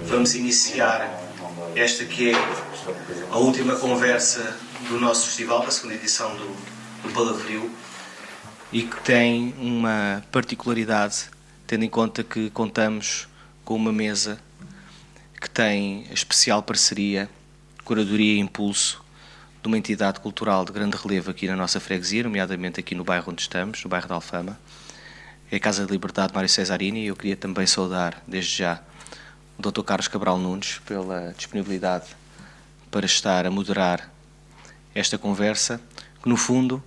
Vamos iniciar esta que é a última conversa do nosso festival, da segunda edição do Palavrio, e que tem uma particularidade, tendo em conta que contamos com uma mesa que tem a especial parceria, curadoria e impulso de uma entidade cultural de grande relevo aqui na nossa freguesia, nomeadamente aqui no bairro onde estamos, no bairro de Alfama. É a Casa da Liberdade Mário Cesarini, e eu queria também saudar, desde já, o Dr. Carlos Cabral Nunes pela disponibilidade para estar a moderar esta conversa, que no fundo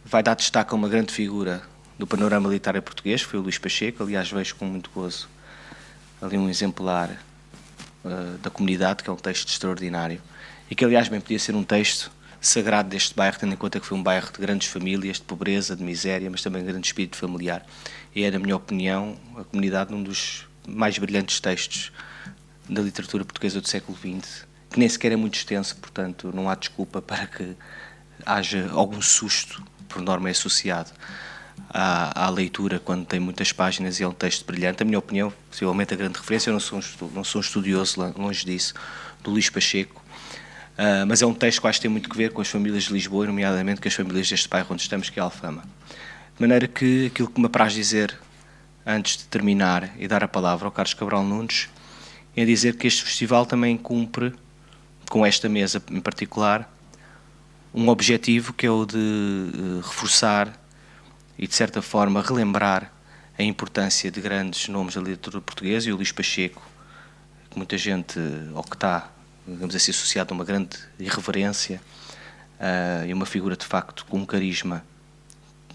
vai dar destaque a uma grande figura do panorama literário português, que foi o Luís Pacheco. Aliás, vejo com muito gozo ali um exemplar da comunidade, que é um texto extraordinário, e que aliás bem podia ser um texto sagrado deste bairro, tendo em conta que foi um bairro de grandes famílias, de pobreza, de miséria, mas também de grande espírito familiar. E é, na minha opinião, a comunidade um dos mais brilhantes textos da literatura portuguesa do século XX, que nem sequer é muito extenso, portanto não há desculpa para que haja algum susto, por norma é associado à leitura quando tem muitas páginas, e é um texto brilhante. A minha opinião, possivelmente a grande referência, eu não sou um estudioso, longe disso, do Luís Pacheco, mas é um texto que acho que tem muito a ver com as famílias de Lisboa, nomeadamente com as famílias deste bairro onde estamos, que é Alfama. De maneira que aquilo que me apraz dizer, antes de terminar e dar a palavra ao Carlos Cabral Nunes, é dizer que este festival também cumpre, com esta mesa em particular, um objetivo que é o de reforçar e, de certa forma, relembrar a importância de grandes nomes da literatura portuguesa, e o Luís Pacheco, que muita gente, ou que está, digamos assim, associado a uma grande irreverência, e uma figura, de facto, com um carisma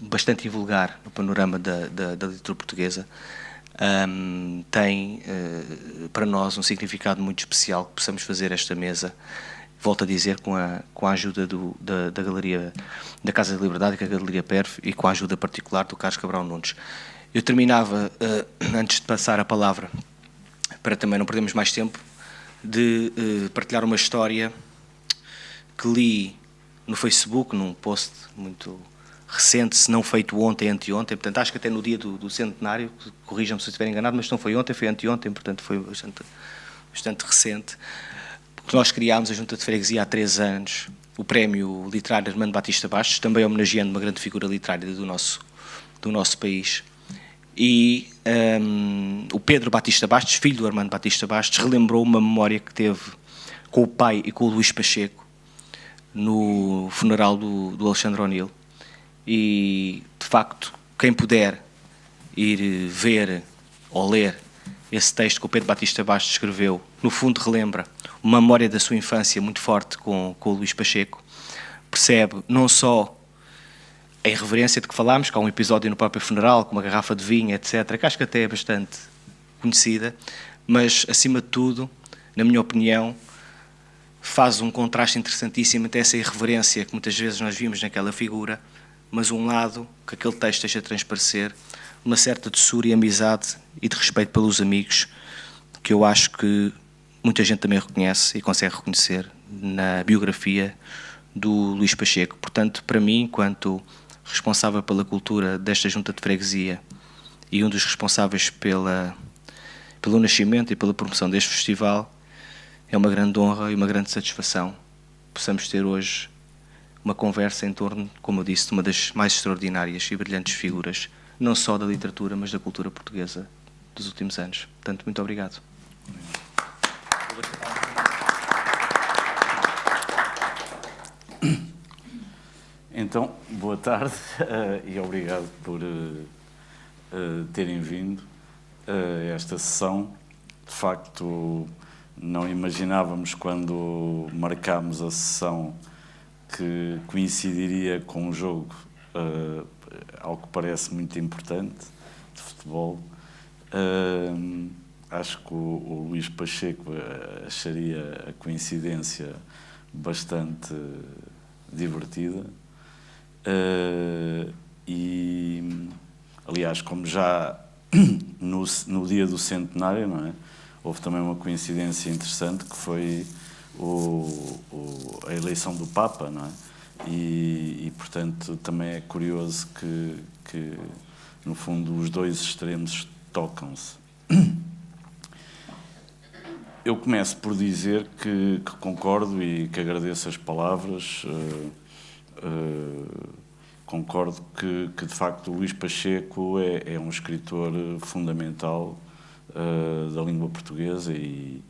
bastante invulgar no panorama da literatura portuguesa, tem para nós um significado muito especial que possamos fazer esta mesa, volto a dizer, com a ajuda da Galeria da Casa da Liberdade, que é a Galeria Perf, e com a ajuda particular do Carlos Cabral Nunes. Eu terminava, antes de passar a palavra, para também não perdermos mais tempo, de partilhar uma história que li no Facebook, num post muito recente, se não feito ontem, anteontem, portanto acho que até no dia do centenário, corrijam-me se eu estiver enganado, mas se não foi ontem, foi anteontem, portanto foi bastante recente, porque nós criámos a Junta de Freguesia há 3 anos, o Prémio Literário Armando Batista Bastos, também homenageando uma grande figura literária do nosso país. E o Pedro Batista Bastos, filho do Armando Batista Bastos, relembrou uma memória que teve com o pai e com o Luís Pacheco no funeral do Alexandre O'Neill. E, de facto, quem puder ir ver ou ler esse texto que o Pedro Batista Bastos escreveu, no fundo relembra uma memória da sua infância muito forte com o Luís Pacheco. Percebe não só a irreverência de que falámos, que há um episódio no próprio funeral, com uma garrafa de vinho, etc., que acho que até é bastante conhecida, mas, acima de tudo, na minha opinião, faz um contraste interessantíssimo entre essa irreverência que muitas vezes nós vimos naquela figura, mas um lado que aquele texto deixa transparecer, uma certa doçura e amizade e de respeito pelos amigos, que eu acho que muita gente também reconhece e consegue reconhecer na biografia do Luís Pacheco. Portanto, para mim, enquanto responsável pela cultura desta Junta de Freguesia e um dos responsáveis pelo nascimento e pela promoção deste festival, é uma grande honra e uma grande satisfação possamos ter hoje uma conversa em torno, como eu disse, de uma das mais extraordinárias e brilhantes figuras, não só da literatura, mas da cultura portuguesa dos últimos anos. Portanto, muito obrigado. Então, boa tarde e obrigado por terem vindo a esta sessão. De facto, não imaginávamos, quando marcámos a sessão, que coincidiria com um jogo, ao que parece muito importante, de futebol. Acho que o Luís Pacheco acharia a coincidência bastante divertida. E, aliás, como já no dia do centenário, não é? Houve também uma coincidência interessante, que foi a eleição do Papa, não é? E, portanto, também é curioso que, no fundo, os dois extremos tocam-se. Eu começo por dizer que concordo e que agradeço as palavras. Concordo que de facto o Luís Pacheco é um escritor fundamental da língua portuguesa e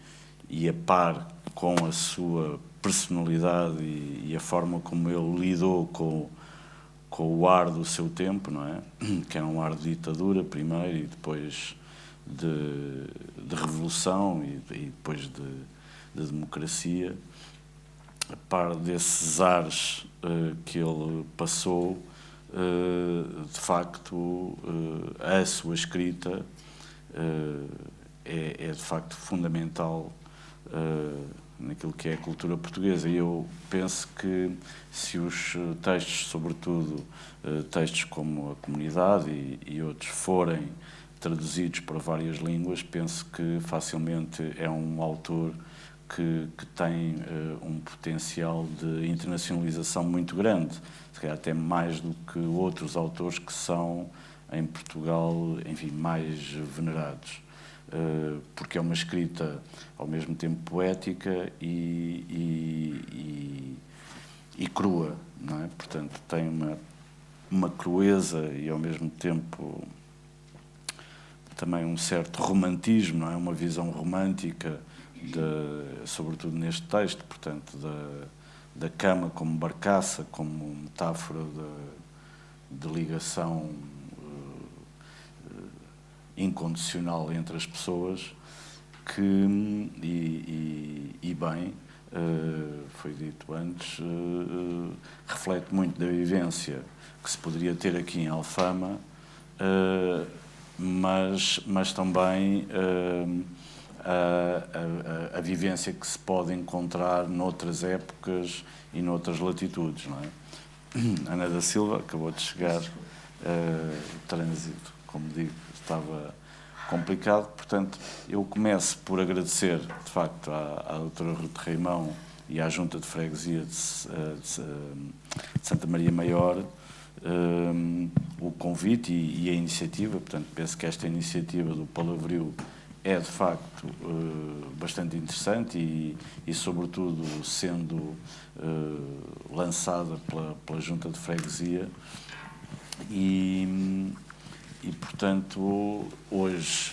a par com a sua personalidade e a forma como ele lidou com o ar do seu tempo, não é? Que era um ar de ditadura primeiro e depois de revolução e depois de democracia. A par desses ares que ele passou, de facto, a sua escrita é de facto fundamental naquilo que é a cultura portuguesa. E eu penso que se os textos, sobretudo textos como A Comunidade e outros, forem traduzidos para várias línguas, penso que facilmente é um autor que tem um potencial de internacionalização muito grande, se calhar até mais do que outros autores que são em Portugal, enfim, mais venerados, porque é uma escrita ao mesmo tempo poética e crua, não é? Portanto, tem uma crueza e ao mesmo tempo também um certo romantismo, não é? Uma visão romântica, sobretudo neste texto, portanto, da cama como barcaça, como metáfora de ligação incondicional entre as pessoas, e bem, foi dito antes, reflete muito da vivência que se poderia ter aqui em Alfama, mas também a vivência que se pode encontrar noutras épocas e noutras latitudes, não é? Ana da Silva acabou de chegar, o trânsito, como digo, estava complicado, portanto, eu começo por agradecer, de facto, à doutora Ruth Reimão e à Junta de Freguesia de Santa Maria Maior o convite e a iniciativa. Portanto, penso que esta iniciativa do Palavrio é, de facto, bastante interessante e sobretudo, sendo lançada pela Junta de Freguesia e portanto, hoje,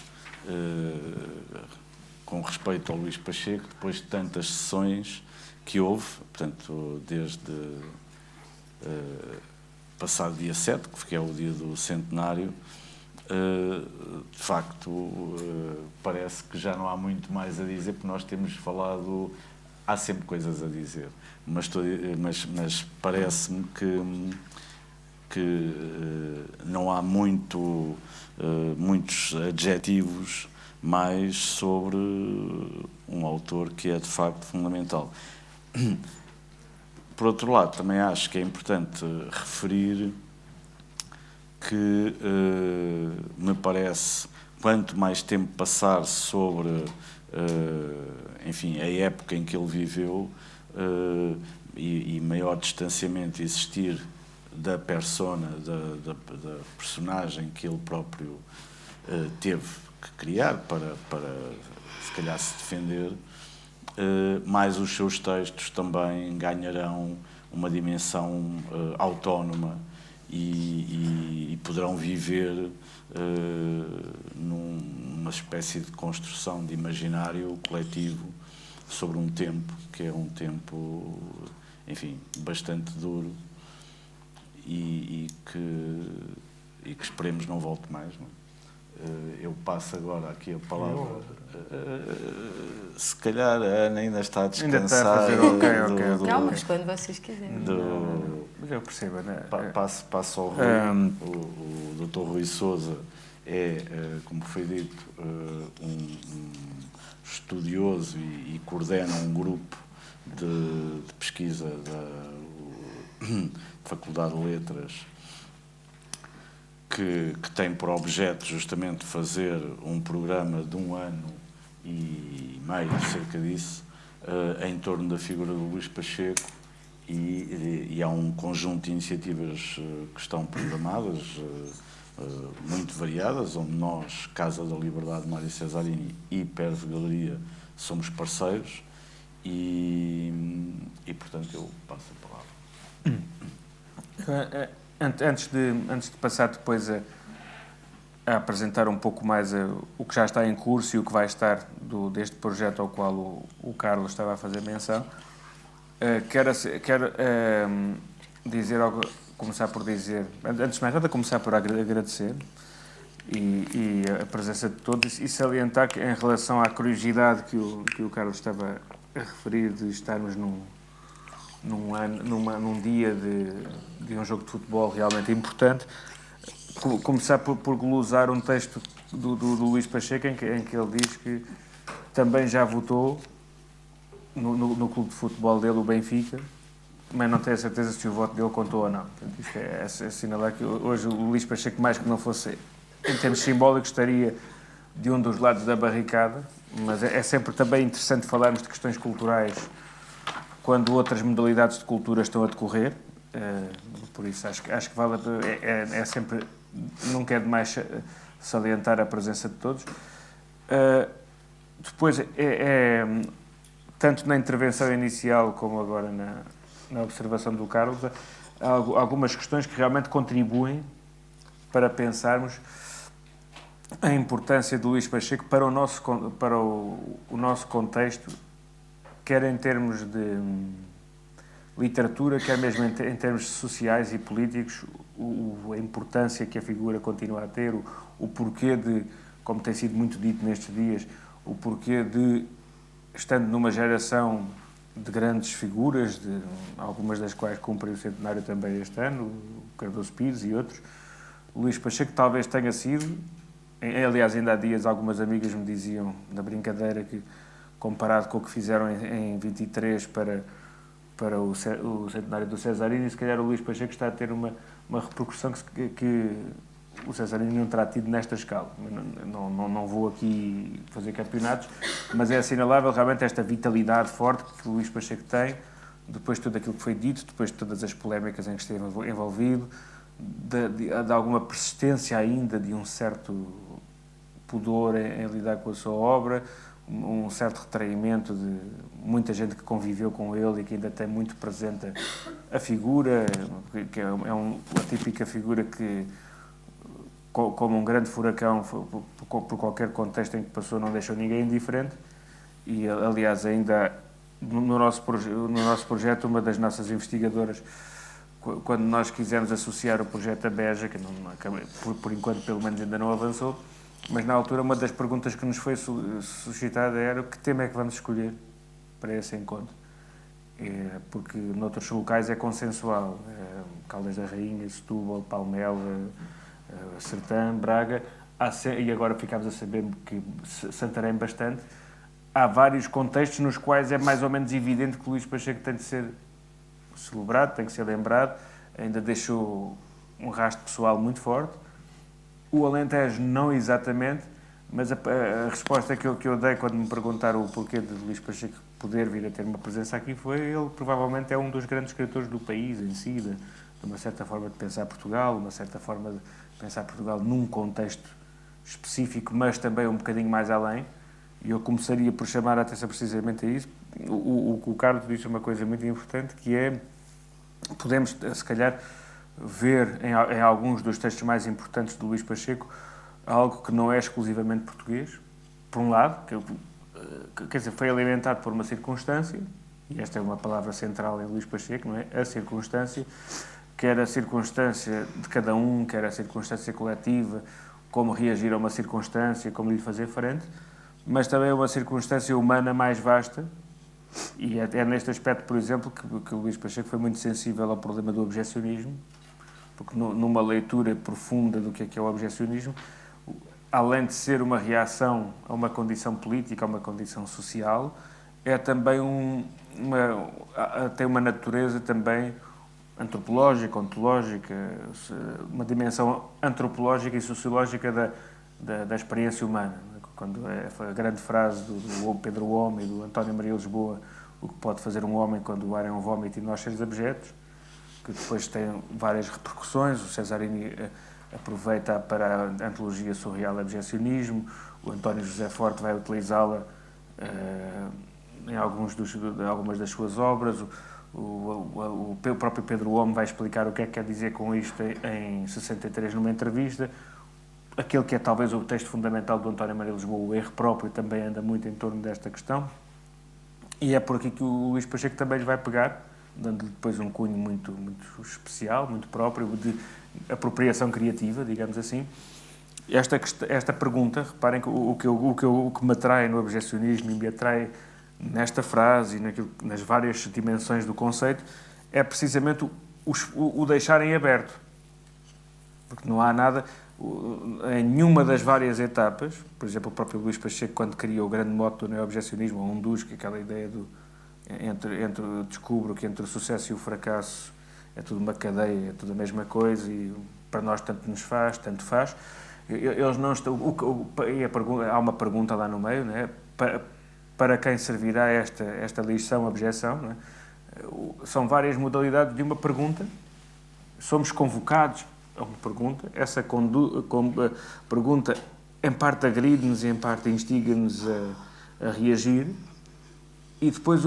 com respeito ao Luís Pacheco, depois de tantas sessões que houve, portanto, desde passado dia 7, que é o dia do centenário, de facto, parece que já não há muito mais a dizer, porque nós temos falado, há sempre coisas a dizer, mas parece-me que não há muitos adjetivos mais sobre um autor que é de facto fundamental. Por outro lado, também acho que é importante referir que me parece, quanto mais tempo passar sobre enfim, a época em que ele viveu e maior distanciamento existir da persona, da personagem que ele próprio teve que criar para se calhar se defender, mais os seus textos também ganharão uma dimensão autónoma e poderão viver numa espécie de construção de imaginário coletivo sobre um tempo que é um tempo, enfim, bastante duro e que esperemos não volte mais, não é? Eu passo agora aqui a palavra. Se calhar a Ana ainda está a descansar. Ainda está a fazer ok. Não, mas quando vocês quiserem. Mas eu percebo, né? Passo ao Rui. O Dr. Rui Sousa é, como foi dito, um estudioso e coordena um grupo de pesquisa da Faculdade de Letras que tem por objeto justamente fazer um programa de 1 ano e meio, cerca disso, em torno da figura do Luís Pacheco e há um conjunto de iniciativas que estão programadas, muito variadas, onde nós, Casa da Liberdade Mário Cesarini e Perve Galeria somos parceiros e portanto, eu passo a palavra. Antes de passar depois a apresentar um pouco mais o que já está em curso e o que vai estar deste projeto ao qual o Carlos estava a fazer menção, quero dizer algo, começar por dizer, antes de mais nada, começar por agradecer e a presença de todos e salientar que, em relação à curiosidade que o Carlos estava a referir de estarmos num dia de um jogo de futebol realmente importante, começar por glosar um texto do Luís Pacheco em que ele diz que também já votou no clube de futebol dele, o Benfica, mas não tenho a certeza se o voto dele contou ou não. Portanto, isto é assinalar que hoje o Luís Pacheco, mais que não fosse em termos simbólicos, estaria de um dos lados da barricada, mas é sempre também interessante falarmos de questões culturais quando outras modalidades de cultura estão a decorrer, por isso acho que vale é sempre, nunca é demais salientar a presença de todos. Depois, tanto na intervenção inicial como agora na observação do Carlos, há algumas questões que realmente contribuem para pensarmos a importância do Luís Pacheco para o nosso contexto, quer em termos de literatura, quer mesmo em termos sociais e políticos, a importância que a figura continua a ter, o porquê de, como tem sido muito dito nestes dias, o porquê de, estando numa geração de grandes figuras, algumas das quais cumprem o centenário também este ano, o Cardoso Pires e outros, o Luís Pacheco talvez tenha sido, aliás, ainda há dias algumas amigas me diziam, na brincadeira, que comparado com o que fizeram em 23 para o centenário do Cesarini, se calhar o Luís Pacheco está a ter uma repercussão que o Cesarini não terá tido nesta escala. Não vou aqui fazer campeonatos, mas é assinalável realmente esta vitalidade forte que o Luís Pacheco tem, depois de tudo aquilo que foi dito, depois de todas as polémicas em que esteve envolvido, de alguma persistência ainda, de um certo pudor em lidar com a sua obra, um certo retraimento de muita gente que conviveu com ele e que ainda tem muito presente a figura, que é a típica figura que, como um grande furacão, por qualquer contexto em que passou, não deixou ninguém indiferente. E, aliás, ainda no nosso projeto, uma das nossas investigadoras, quando nós quisemos associar o projeto a Beja, que por enquanto pelo menos ainda não avançou, mas na altura uma das perguntas que nos foi suscitada era: que tema é que vamos escolher para esse encontro? Porque noutros locais é consensual, Caldas da Rainha, Setúbal, Palmela, Sertã, Braga, e agora ficámos a saber que Santarém bastante. Há vários contextos nos quais é mais ou menos evidente que o Luís Pacheco tem de ser celebrado, tem que ser lembrado, ainda deixou um rastro pessoal muito forte. O Alentejo não exatamente, mas a resposta que eu dei quando me perguntaram o porquê de Luís Pacheco poder vir a ter uma presença aqui foi: ele provavelmente é um dos grandes escritores do país em si, de uma certa forma de pensar Portugal, uma certa forma de pensar Portugal num contexto específico, mas também um bocadinho mais além. E eu começaria por chamar a atenção precisamente a isso. O Carlos disse uma coisa muito importante, que é: podemos, se calhar, ver em alguns dos textos mais importantes de Luís Pacheco algo que não é exclusivamente português, por um lado, quer dizer, foi alimentado por uma circunstância, e esta é uma palavra central em Luís Pacheco, não é? A circunstância, quer a circunstância de cada um, quer a circunstância coletiva, como reagir a uma circunstância, como lhe fazer frente, mas também uma circunstância humana mais vasta. E é neste aspecto, por exemplo, que o Luís Pacheco foi muito sensível ao problema do objecionismo, porque numa leitura profunda do que é o objecionismo, além de ser uma reação a uma condição política, a uma condição social, é também tem uma natureza também antropológica, ontológica, uma dimensão antropológica e sociológica da experiência humana. Quando foi a grande frase do Pedro Homem e do António Maria Lisboa: o que pode fazer um homem quando o ar é um vómito e nós seres abjetos, que depois tem várias repercussões. O Cesarini aproveita para a antologia surreal abjecionismo, o António José Forte vai utilizá-la em algumas das suas obras. O próprio Pedro Homo vai explicar o que é que quer dizer com isto em 63 numa entrevista. Aquele que é talvez o texto fundamental do António Maria Lisboa, o erro próprio, também anda muito em torno desta questão. E é por aqui que o Luís Pacheco também lhe vai pegar, dando-lhe depois um cunho muito, muito especial, muito próprio, de apropriação criativa, digamos assim. Esta pergunta, reparem que o que me atrai no objecionismo e me atrai nesta frase e nas várias dimensões do conceito, é precisamente o deixar em aberto. Porque não há nada, em nenhuma das várias etapas, por exemplo, o próprio Luís Pacheco, quando criou o grande mote do neo-objecionismo, ou que aquela ideia descubro que entre o sucesso e o fracasso é tudo uma cadeia, é tudo a mesma coisa e para nós tanto nos faz, tanto faz. Eles não estão, há uma pergunta lá no meio, não é? Para quem servirá esta lição, objeção, não é? São várias modalidades de uma pergunta, somos convocados a uma pergunta, essa pergunta em parte agride-nos e em parte instiga-nos a reagir, e depois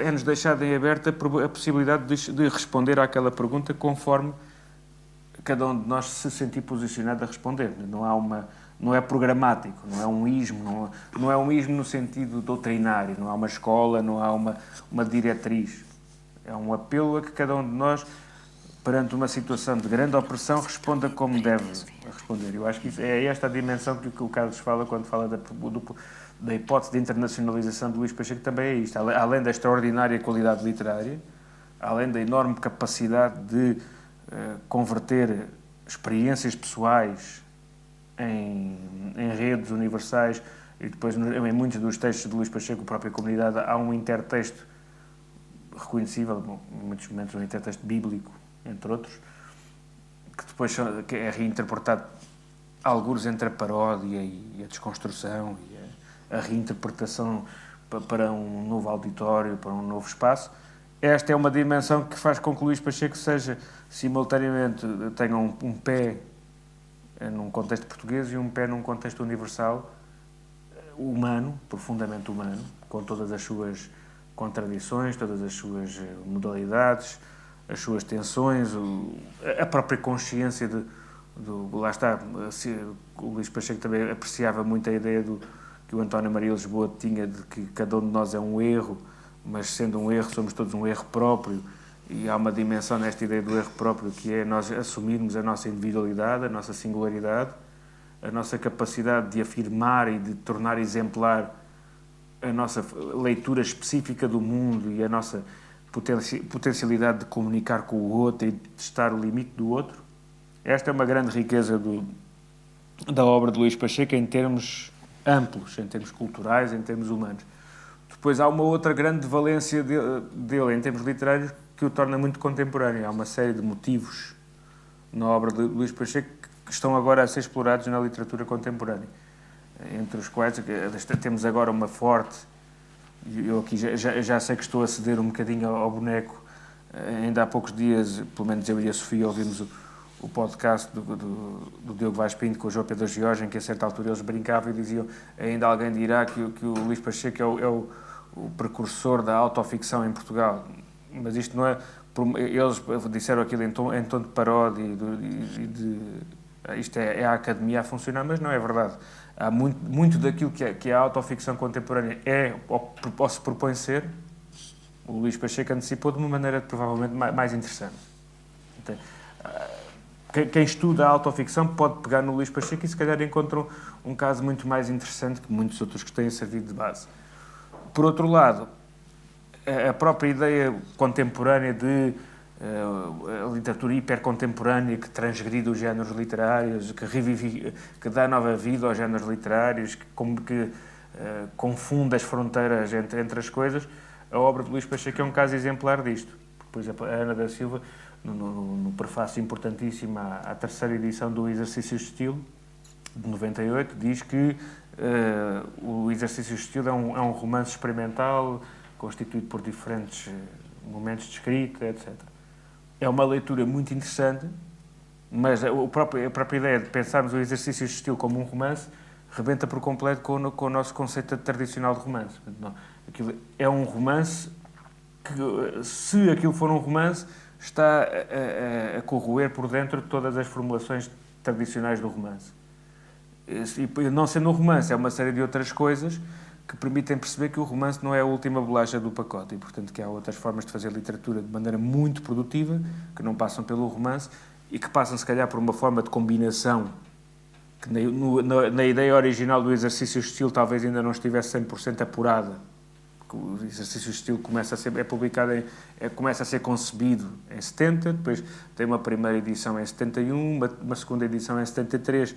é-nos deixada em aberto a possibilidade de responder àquela pergunta conforme cada um de nós se sentir posicionado a responder. Não é programático, não é um ismo, não é um ismo no sentido doutrinário, não há uma escola, não há uma diretriz. É um apelo a que cada um de nós, perante uma situação de grande opressão, responda como deve responder. Eu acho que é esta a dimensão que o Carlos fala quando fala da hipótese de internacionalização de Luís Pacheco, também é isto. Além da extraordinária qualidade literária, além da enorme capacidade de converter experiências pessoais em redes universais, e depois em muitos dos textos de Luís Pacheco, a própria comunidade, há um intertexto reconhecível, em muitos momentos um intertexto bíblico, entre outros, que depois é reinterpretado algures entre a paródia e a desconstrução e a reinterpretação para um novo auditório, para um novo espaço. Esta é uma dimensão que faz com que o Luís Pacheco seja, simultaneamente, tenha um pé num contexto português e um pé num contexto universal, humano, profundamente humano, com todas as suas contradições, todas as suas modalidades, as suas tensões, a própria consciência lá está, o Luís Pacheco também apreciava muito a ideia que o António Maria Lisboa tinha de que cada um de nós é um erro, mas sendo um erro somos todos um erro próprio, e há uma dimensão nesta ideia do erro próprio que é nós assumirmos a nossa individualidade, a nossa singularidade, a nossa capacidade de afirmar e de tornar exemplar a nossa leitura específica do mundo e a nossa potencialidade de comunicar com o outro e de testar o limite do outro. Esta é uma grande riqueza da obra de Luís Pacheco em termos amplos, em termos culturais, em termos humanos. Depois há uma outra grande valência dele em termos literários que o torna muito contemporâneo. Há uma série de motivos na obra de Luís Pacheco que estão agora a ser explorados na literatura contemporânea, entre os quais temos agora uma forte, eu aqui já sei que estou a ceder um bocadinho ao boneco, ainda há poucos dias, pelo menos eu e a Sofia ouvimos o podcast do Diogo Vaz Pinto com o João Pedro Giorgem, que a certa altura eles brincavam e diziam, ainda alguém dirá que o Luís Pacheco é o precursor da autoficção em Portugal, mas isto não é, eles disseram aquilo em tom de paródia isto é a academia a funcionar, mas não é verdade. Há muito daquilo que é a autoficção contemporânea ou se propõe ser, o Luís Pacheco antecipou de uma maneira provavelmente mais interessante. Então, quem estuda a autoficção pode pegar no Luís Pacheco e se calhar encontra um caso muito mais interessante que muitos outros que têm servido de base. Por outro lado, a própria ideia contemporânea de a literatura hipercontemporânea que transgride os géneros literários, que dá nova vida aos géneros literários, que confunde as fronteiras entre as coisas, a obra de Luís Pacheco é um caso exemplar disto. Por exemplo, a Ana da Silva, no prefácio importantíssimo à terceira edição do Exercício Hostil, de 98, diz que o Exercício Hostil é um romance experimental, constituído por diferentes momentos de escrita, etc. É uma leitura muito interessante, mas a própria ideia de pensarmos o Exercício Hostil como um romance rebenta por completo com o nosso conceito tradicional de romance. Não, aquilo é um romance que, se aquilo for um romance, está a corroer por dentro de todas as formulações tradicionais do romance. E não sendo um romance, é uma série de outras coisas que permitem perceber que o romance não é a última bolacha do pacote e, portanto, que há outras formas de fazer literatura de maneira muito produtiva, que não passam pelo romance e que passam, se calhar, por uma forma de combinação que na ideia original do exercício de estilo talvez ainda não estivesse 100% apurada. O exercício de estilo começa a ser concebido em 70, depois tem uma primeira edição em 71, uma segunda edição em 73,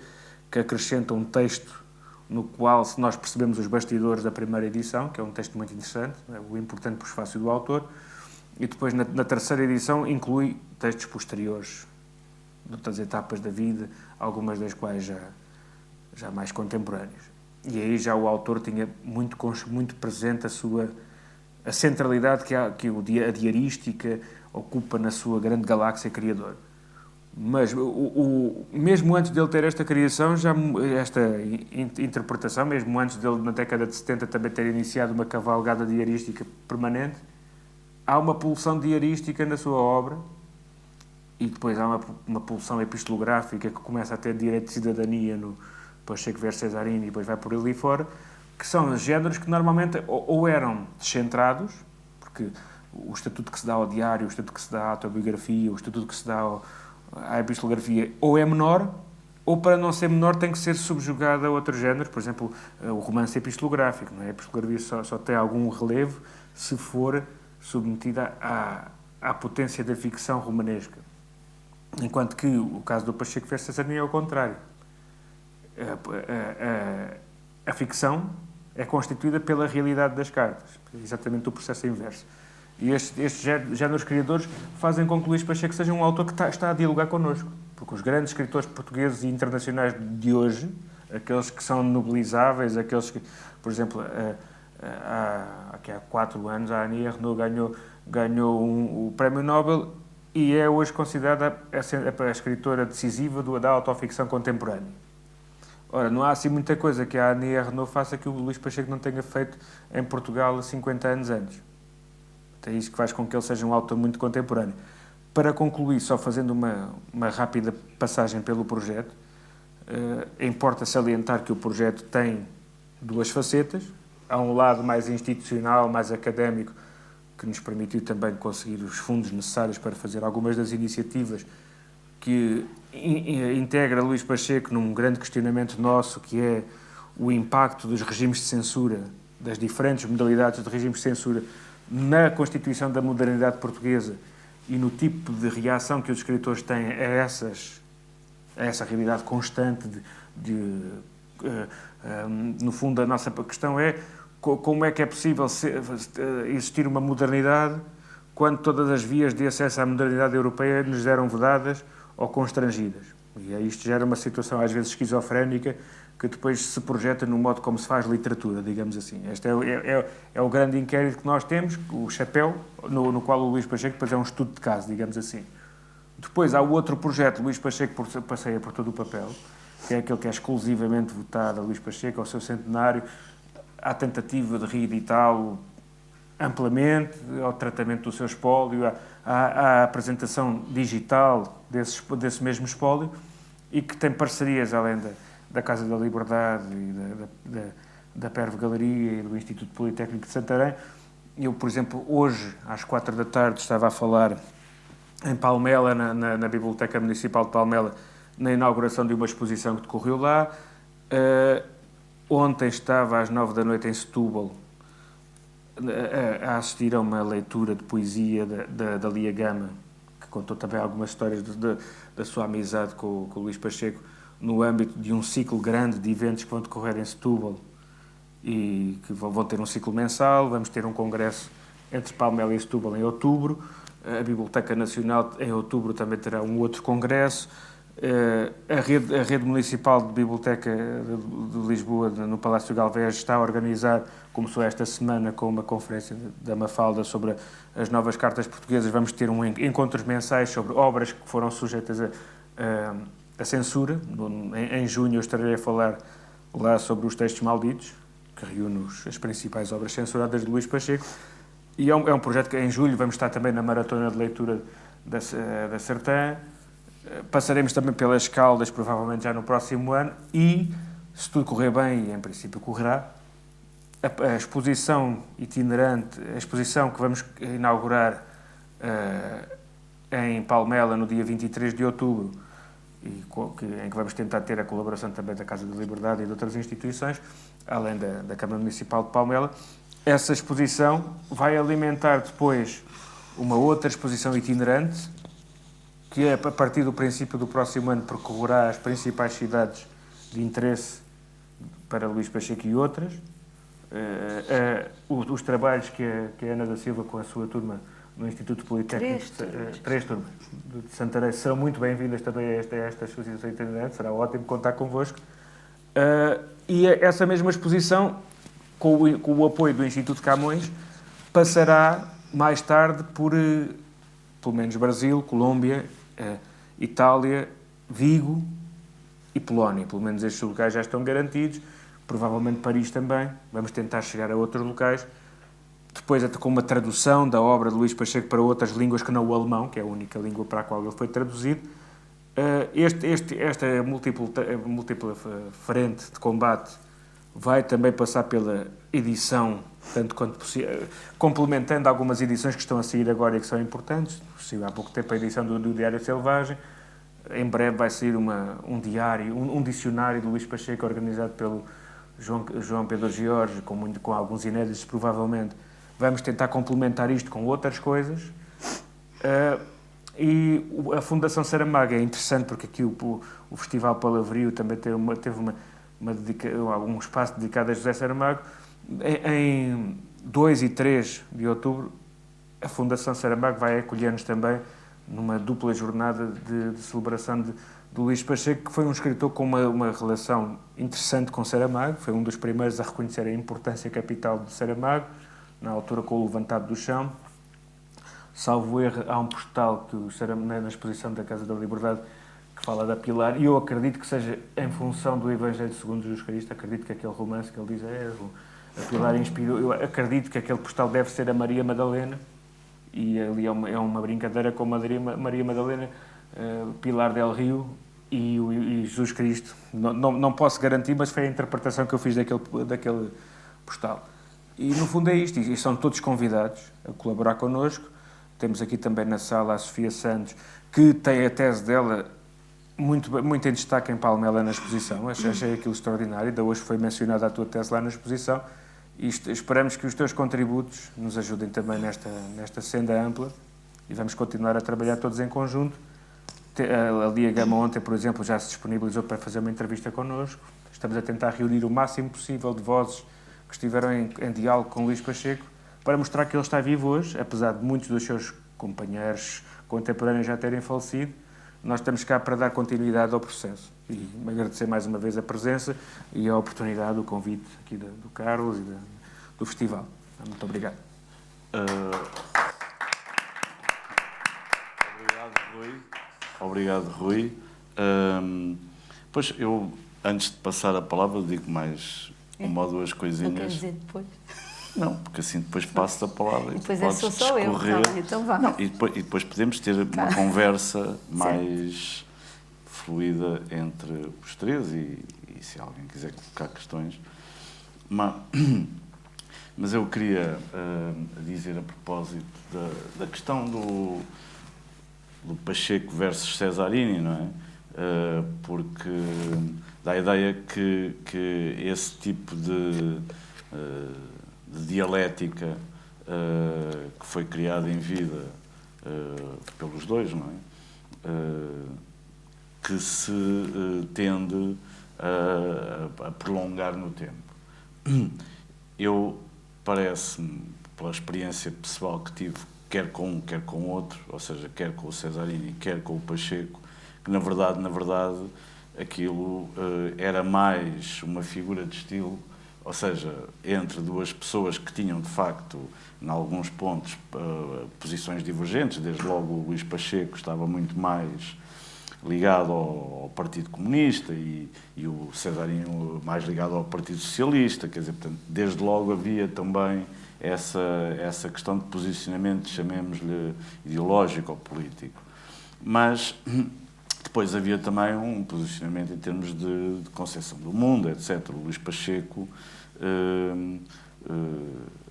que acrescenta um texto no qual, se nós percebemos os bastidores da primeira edição, que é um texto muito interessante, é o importante prefácio do autor, e depois na terceira edição inclui textos posteriores, de outras etapas da vida, algumas das quais já mais contemporâneas. E aí já o autor tinha muito presente a centralidade que a diarística ocupa na sua grande galáxia criadora. Mas mesmo antes dele ter esta criação, esta interpretação, mesmo antes dele na década de 70 também ter iniciado uma cavalgada diarística permanente, há uma pulsão diarística na sua obra e depois há uma pulsão epistolográfica que começa a ter direito de cidadania no Pacheco versus Cesarini e depois vai por ali fora, que são géneros que normalmente ou eram descentrados, porque o estatuto que se dá ao diário, o estatuto que se dá à autobiografia, o estatuto que se dá à epistolografia ou é menor, ou para não ser menor tem que ser subjugado a outros géneros, por exemplo, o romance epistolográfico. Não é? A epistolografia só tem algum relevo se for submetida à potência da ficção romanesca. Enquanto que o caso do Pacheco versus Cesarini é o contrário. A ficção é constituída pela realidade das cartas, exatamente o processo inverso. E estes géneros criadores fazem com que Luís Pacheco seja um autor que está a dialogar connosco, porque os grandes escritores portugueses e internacionais de hoje, aqueles que são nobilizáveis, aqueles que, por exemplo, há 4 anos a Annie Ernaux ganhou o Prémio Nobel e é hoje considerada a escritora decisiva da autoficção contemporânea. Ora, não há assim muita coisa que a Annie Ernaux faça que o Luís Pacheco não tenha feito em Portugal 50 anos antes. É isso que faz com que ele seja um autor muito contemporâneo. Para concluir, só fazendo uma rápida passagem pelo projeto, importa salientar que o projeto tem 2 facetas. Há um lado mais institucional, mais académico, que nos permitiu também conseguir os fundos necessários para fazer algumas das iniciativas que integra Luís Pacheco num grande questionamento nosso, que é o impacto dos regimes de censura, das diferentes modalidades de regimes de censura, na constituição da modernidade portuguesa e no tipo de reação que os escritores têm a essa realidade constante no fundo, a nossa questão é como é que é possível existir uma modernidade quando todas as vias de acesso à modernidade europeia nos eram vedadas ou constrangidas. E isto gera uma situação às vezes esquizofrénica que depois se projeta no modo como se faz literatura, digamos assim. Este é o grande inquérito que nós temos, o chapéu, no qual o Luís Pacheco depois é um estudo de caso, digamos assim. Depois há o outro projeto, Luís Pacheco passeia por todo o papel, que é aquele que é exclusivamente votado a Luís Pacheco, ao seu centenário, à tentativa de reeditá-lo amplamente, ao tratamento do seu espólio, à apresentação digital desse mesmo espólio, e que tem parcerias além da Casa da Liberdade e da Perve Galeria e do Instituto Politécnico de Santarém. Eu, por exemplo, hoje, às 4 da tarde, estava a falar em Palmela, na Biblioteca Municipal de Palmela, na inauguração de uma exposição que decorreu lá. Ontem estava às 9 da noite em Setúbal a assistir a uma leitura de poesia da Lia Gama, que contou também algumas histórias da sua amizade com o Luís Pacheco, no âmbito de um ciclo grande de eventos que vão decorrer em Setúbal e que vão ter um ciclo mensal. Vamos ter um congresso entre Palmela e Setúbal em outubro. A Biblioteca Nacional, em outubro, também terá um outro congresso. A rede municipal de biblioteca de Lisboa, no Palácio Galvez, está a organizar, começou esta semana com uma conferência da Mafalda sobre as novas cartas portuguesas. Vamos ter encontros mensais sobre obras que foram sujeitas a censura. Em junho eu estarei a falar lá sobre os textos malditos, que reúne as principais obras censuradas de Luís Pacheco, e é um projeto que em julho vamos estar também na maratona de leitura da Sertã. Passaremos também pelas Caldas, provavelmente já no próximo ano, e, se tudo correr bem, e em princípio correrá, a exposição itinerante, a exposição que vamos inaugurar em Palmela no dia 23 de outubro, em que vamos tentar ter a colaboração também da Casa da Liberdade e de outras instituições, além da Câmara Municipal de Palmela. Essa exposição vai alimentar depois uma outra exposição itinerante, que a partir do princípio do próximo ano percorrerá as principais cidades de interesse para Luís Pacheco e outras. Os trabalhos que a Ana da Silva com a sua turma no Instituto Politécnico, três turmas de Santarém, serão muito bem-vindas também a esta exposição itinerante, será ótimo contar convosco. E essa mesma exposição, com o apoio do Instituto Camões, passará mais tarde por, pelo menos, Brasil, Colômbia, Itália, Vigo e Polónia. Pelo menos estes locais já estão garantidos. Provavelmente Paris também. Vamos tentar chegar a outros locais. Depois, até com uma tradução da obra de Luís Pacheco para outras línguas que não o alemão, que é a única língua para a qual ele foi traduzido. Esta múltipla frente de combate vai também passar pela edição, tanto quanto possível, complementando algumas edições que estão a sair agora e que são importantes. Há pouco tempo a edição do Diário Selvagem. Em breve vai sair um dicionário de Luís Pacheco organizado pelo João Pedro Jorge, com alguns inéditos, provavelmente. Vamos tentar complementar isto com outras coisas. E a Fundação Saramago é interessante porque aqui o Festival Palavrio também teve um espaço dedicado a José Saramago. Em 2 e 3 de outubro, a Fundação Saramago vai acolher-nos também numa dupla jornada de celebração de Luís Pacheco, que foi um escritor com uma relação interessante com Saramago, foi um dos primeiros a reconhecer a importância capital de Saramago, na altura com o Levantado do Chão. Salvo erro, há um postal na exposição da Casa da Liberdade que fala da Pilar, e eu acredito que seja em função do Evangelho segundo Jesus Cristo. Acredito que aquele romance que ele diz a Pilar inspirou. Eu acredito que aquele postal deve ser a Maria Madalena, e ali é uma brincadeira com Maria Madalena, Pilar del Rio e Jesus Cristo. Não posso garantir, mas foi a interpretação que eu fiz daquele postal. E no fundo é isto, e são todos convidados a colaborar connosco. Temos aqui também na sala a Sofia Santos, que tem a tese dela muito em destaque em Palmela na exposição. Achei aquilo extraordinário. Ainda hoje foi mencionada a tua tese lá na exposição. E esperamos que os teus contributos nos ajudem também nesta senda ampla, e vamos continuar a trabalhar todos em conjunto. A Lia Gama ontem, por exemplo, já se disponibilizou para fazer uma entrevista connosco. Estamos a tentar reunir o máximo possível de vozes que estiveram em diálogo com Luís Pacheco, para mostrar que ele está vivo hoje, apesar de muitos dos seus companheiros contemporâneos já terem falecido. Nós estamos cá para dar continuidade ao processo. E agradecer mais uma vez a presença e a oportunidade, o convite aqui do Carlos e do festival. Muito obrigado. Obrigado, Rui. Pois eu, antes de passar a palavra, digo mais uma ou duas coisinhas. Não quer dizer depois? Não, porque assim depois passo a palavra e depois podes sou eu, então vá. Não, e depois podemos ter uma conversa mais fluida entre os três e se alguém quiser colocar questões. Mas eu queria dizer a propósito da questão do Pacheco versus Cesarini, não é? Porque dá a ideia que esse tipo de dialética que foi criada em vida pelos dois, não é? Que se tende a prolongar no tempo. Eu parece-me, pela experiência pessoal que tive, quer com um, quer com o outro, ou seja, quer com o Cesarini, quer com o Pacheco, que na verdade, aquilo era mais uma figura de estilo, ou seja, entre duas pessoas que tinham, de facto, em alguns pontos, posições divergentes. Desde logo o Luís Pacheco estava muito mais ligado ao Partido Comunista e o Cesarino mais ligado ao Partido Socialista, quer dizer, portanto, desde logo havia também essa questão de posicionamento, chamemos-lhe ideológico ou político. Mas depois havia também um posicionamento em termos de concepção do mundo, etc. O Luís Pacheco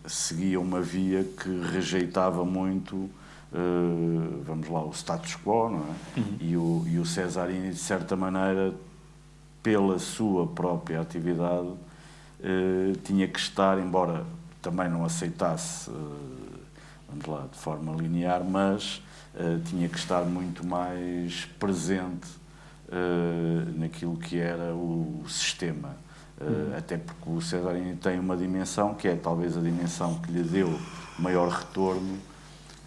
seguia uma via que rejeitava muito, vamos lá, o status quo, não é? E o Cesarini, de certa maneira, pela sua própria atividade, tinha que estar, embora também não aceitasse, vamos lá, de forma linear, mas tinha que estar muito mais presente naquilo que era o sistema. Até porque o Cesarini tem uma dimensão que é talvez a dimensão que lhe deu maior retorno,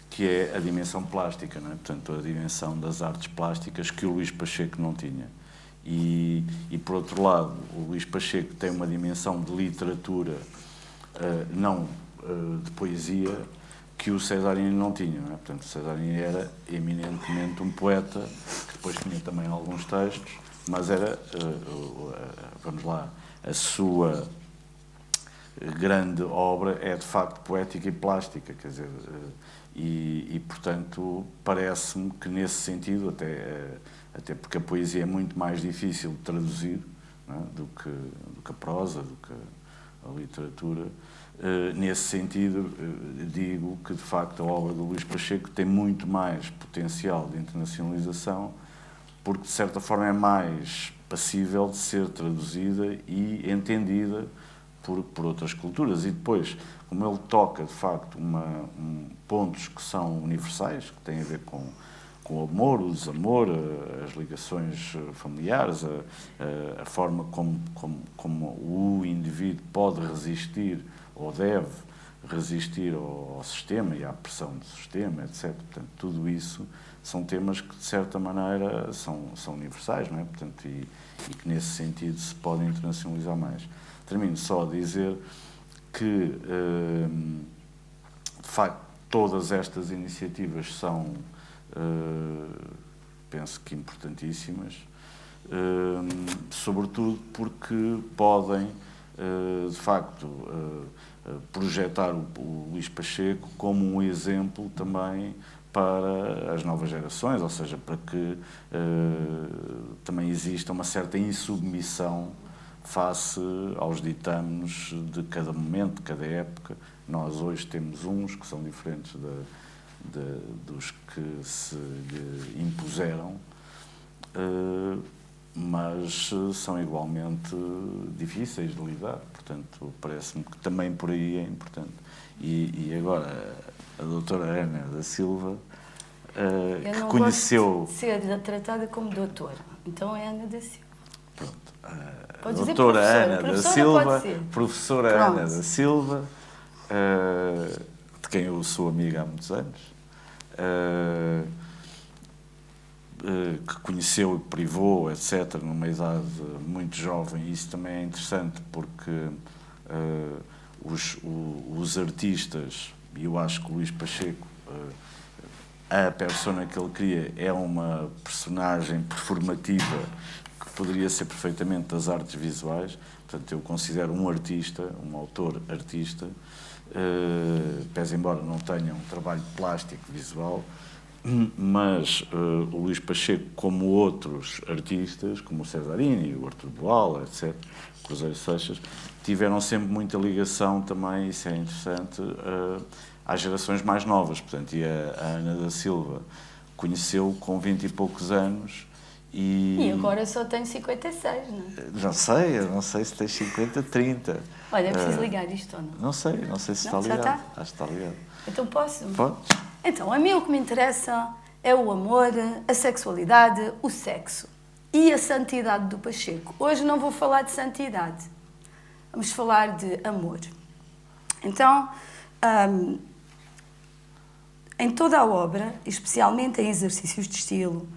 que é a dimensão plástica, não é? Portanto, a dimensão das artes plásticas que o Luís Pacheco não tinha. E por outro lado, o Luís Pacheco tem uma dimensão de literatura, não de poesia, que o Cesarini não tinha, não é? Portanto, o Cesarini era eminentemente um poeta, que depois tinha também alguns textos, mas era, vamos lá, a sua grande obra é de facto poética e plástica, quer dizer, portanto, parece-me que nesse sentido, até porque a poesia é muito mais difícil de traduzir, não é? do que a prosa, do que a literatura. Nesse sentido, digo que, de facto, a obra do Luís Pacheco tem muito mais potencial de internacionalização, porque, de certa forma, é mais passível de ser traduzida e entendida por outras culturas. E depois, como ele toca, de facto, pontos que são universais, que têm a ver com o amor, o desamor, as ligações familiares, a forma como o indivíduo pode resistir ou deve resistir ao sistema e à pressão do sistema, etc. Portanto, tudo isso são temas que, de certa maneira, são universais, não é? Portanto, e que, nesse sentido, se podem internacionalizar mais. Termino só a dizer que, de facto, todas estas iniciativas são, penso que, importantíssimas, sobretudo porque podem, de facto, projetar o Luís Pacheco como um exemplo também para as novas gerações, ou seja, para que também exista uma certa insubmissão face aos ditames de cada momento, de cada época. Nós hoje temos uns que são diferentes dos que se impuseram, mas são igualmente difíceis de lidar. Portanto, parece-me que também por aí é importante. E agora, a doutora Ana da Silva, que conheceu... Gosto de ser tratada como doutora, então é Ana da Silva. Pronto. Pode dizer doutora professora. Ana Professora da Silva, pode ser. professora Pronto. Ana da Silva, de quem eu sou amiga há muitos anos, que conheceu e privou, etc., numa idade muito jovem. Isso também é interessante porque os artistas, e eu acho que o Luís Pacheco, a persona que ele cria é uma personagem performativa que poderia ser perfeitamente das artes visuais. Portanto, eu considero um artista, um autor artista, pese embora não tenha um trabalho plástico visual, mas o Luís Pacheco, como outros artistas, como o Cesarini, o Artur Boal, etc., Cruzeiro Seixas, tiveram sempre muita ligação também, isso é interessante, às gerações mais novas. Portanto, e a Ana da Silva conheceu com 20 e poucos anos e agora só tenho 56, não é? Eu não sei se tens 50, 30. Olha, é preciso ligar isto ou não? Não sei se está ligado. Já está? Acho que está ligado. Então posso? Pode. Então, a mim o que me interessa é o amor, a sexualidade, o sexo e a santidade do Pacheco. Hoje não vou falar de santidade, vamos falar de amor. Então, em toda a obra, especialmente em exercícios de estilo,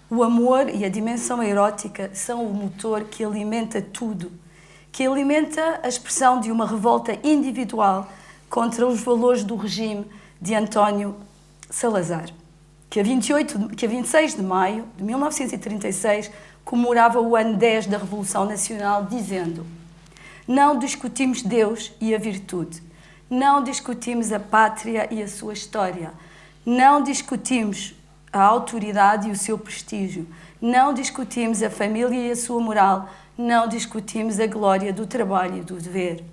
o amor e a dimensão erótica são o motor que alimenta tudo, que alimenta a expressão de uma revolta individual contra os valores do regime de António Salazar, que a 26 de maio de 1936 comemorava o ano 10 da Revolução Nacional, dizendo: não discutimos Deus e a virtude, não discutimos a pátria e a sua história, não discutimos a autoridade e o seu prestígio, não discutimos a família e a sua moral, não discutimos a glória do trabalho e do dever.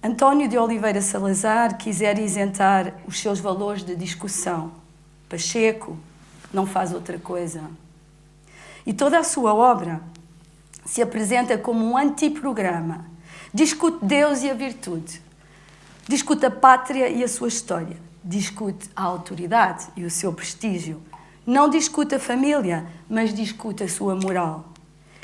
António de Oliveira Salazar quisera isentar os seus valores de discussão. Pacheco não faz outra coisa. E toda a sua obra se apresenta como um antiprograma. Discute Deus e a virtude. Discute a pátria e a sua história. Discute a autoridade e o seu prestígio. Não discute a família, mas discute a sua moral.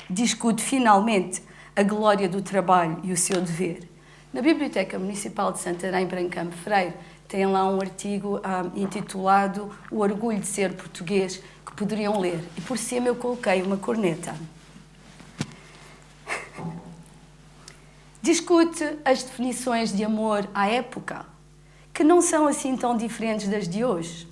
Discute, finalmente, a glória do trabalho e o seu dever. Na Biblioteca Municipal de Santarém, Brancamp Freire, tem lá um artigo intitulado O Orgulho de Ser Português, que poderiam ler. E por cima eu coloquei uma corneta. Discute as definições de amor à época, que não são assim tão diferentes das de hoje.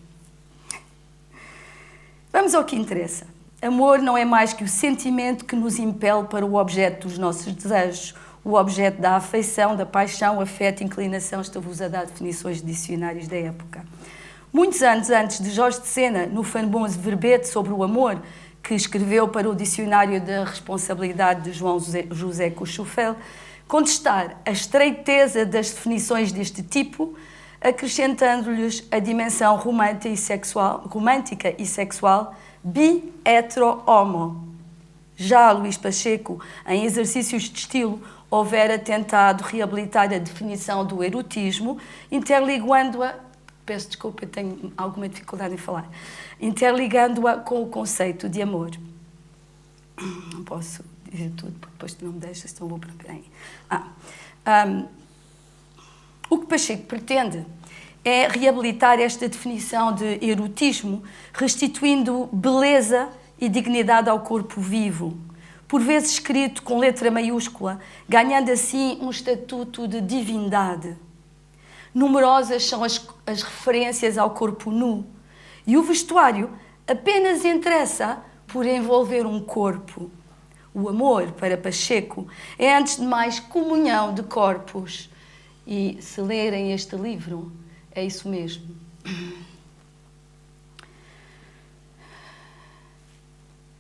Vamos ao que interessa. Amor não é mais que o sentimento que nos impele para o objeto dos nossos desejos, o objeto da afeição, da paixão, afeto, inclinação. Estou-vos a dar definições de dicionários da época. Muitos anos antes de Jorge de Sena, no famoso verbete sobre o amor, que escreveu para o Dicionário da Responsabilidade de João José Couchofel, contestar a estreiteza das definições deste tipo, acrescentando-lhes a dimensão romântica e sexual, bi, hetero, homo. Já Luís Pacheco, em Exercícios de Estilo, houvera tentado reabilitar a definição do erotismo, interligando-a, peço desculpa, tenho alguma dificuldade em falar, interligando-a com o conceito de amor. Não posso dizer tudo, porque depois tu não me deixas, então vou para bem. O que Pacheco pretende é reabilitar esta definição de erotismo, restituindo beleza e dignidade ao corpo vivo, por vezes escrito com letra maiúscula, ganhando assim um estatuto de divindade. Numerosas são as referências ao corpo nu, e o vestuário apenas interessa por envolver um corpo. O amor, para Pacheco, é antes de mais comunhão de corpos. E se lerem este livro, é isso mesmo.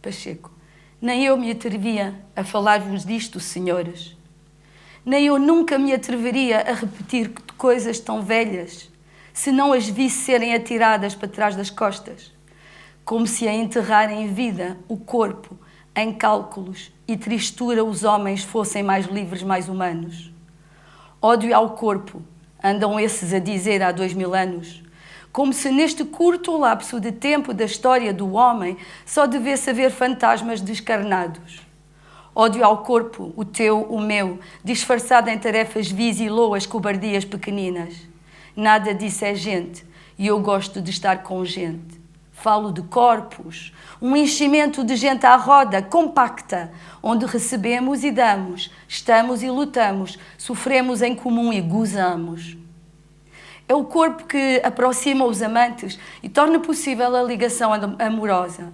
Pacheco: nem eu me atrevia a falar-vos disto, senhores. Nem eu nunca me atreveria a repetir coisas tão velhas, se não as visse serem atiradas para trás das costas, como se a enterrar em vida o corpo, em cálculos e tristura os homens fossem mais livres, mais humanos. Ódio ao corpo, andam esses a dizer há 2000 anos, como se neste curto lapso de tempo da história do homem só devesse haver fantasmas descarnados. Ódio ao corpo, o teu, o meu, disfarçado em tarefas vis e loas cobardias pequeninas. Nada disso é gente, e eu gosto de estar com gente. Falo de corpos, um enchimento de gente à roda, compacta, onde recebemos e damos, estamos e lutamos, sofremos em comum e gozamos. É o corpo que aproxima os amantes e torna possível a ligação amorosa.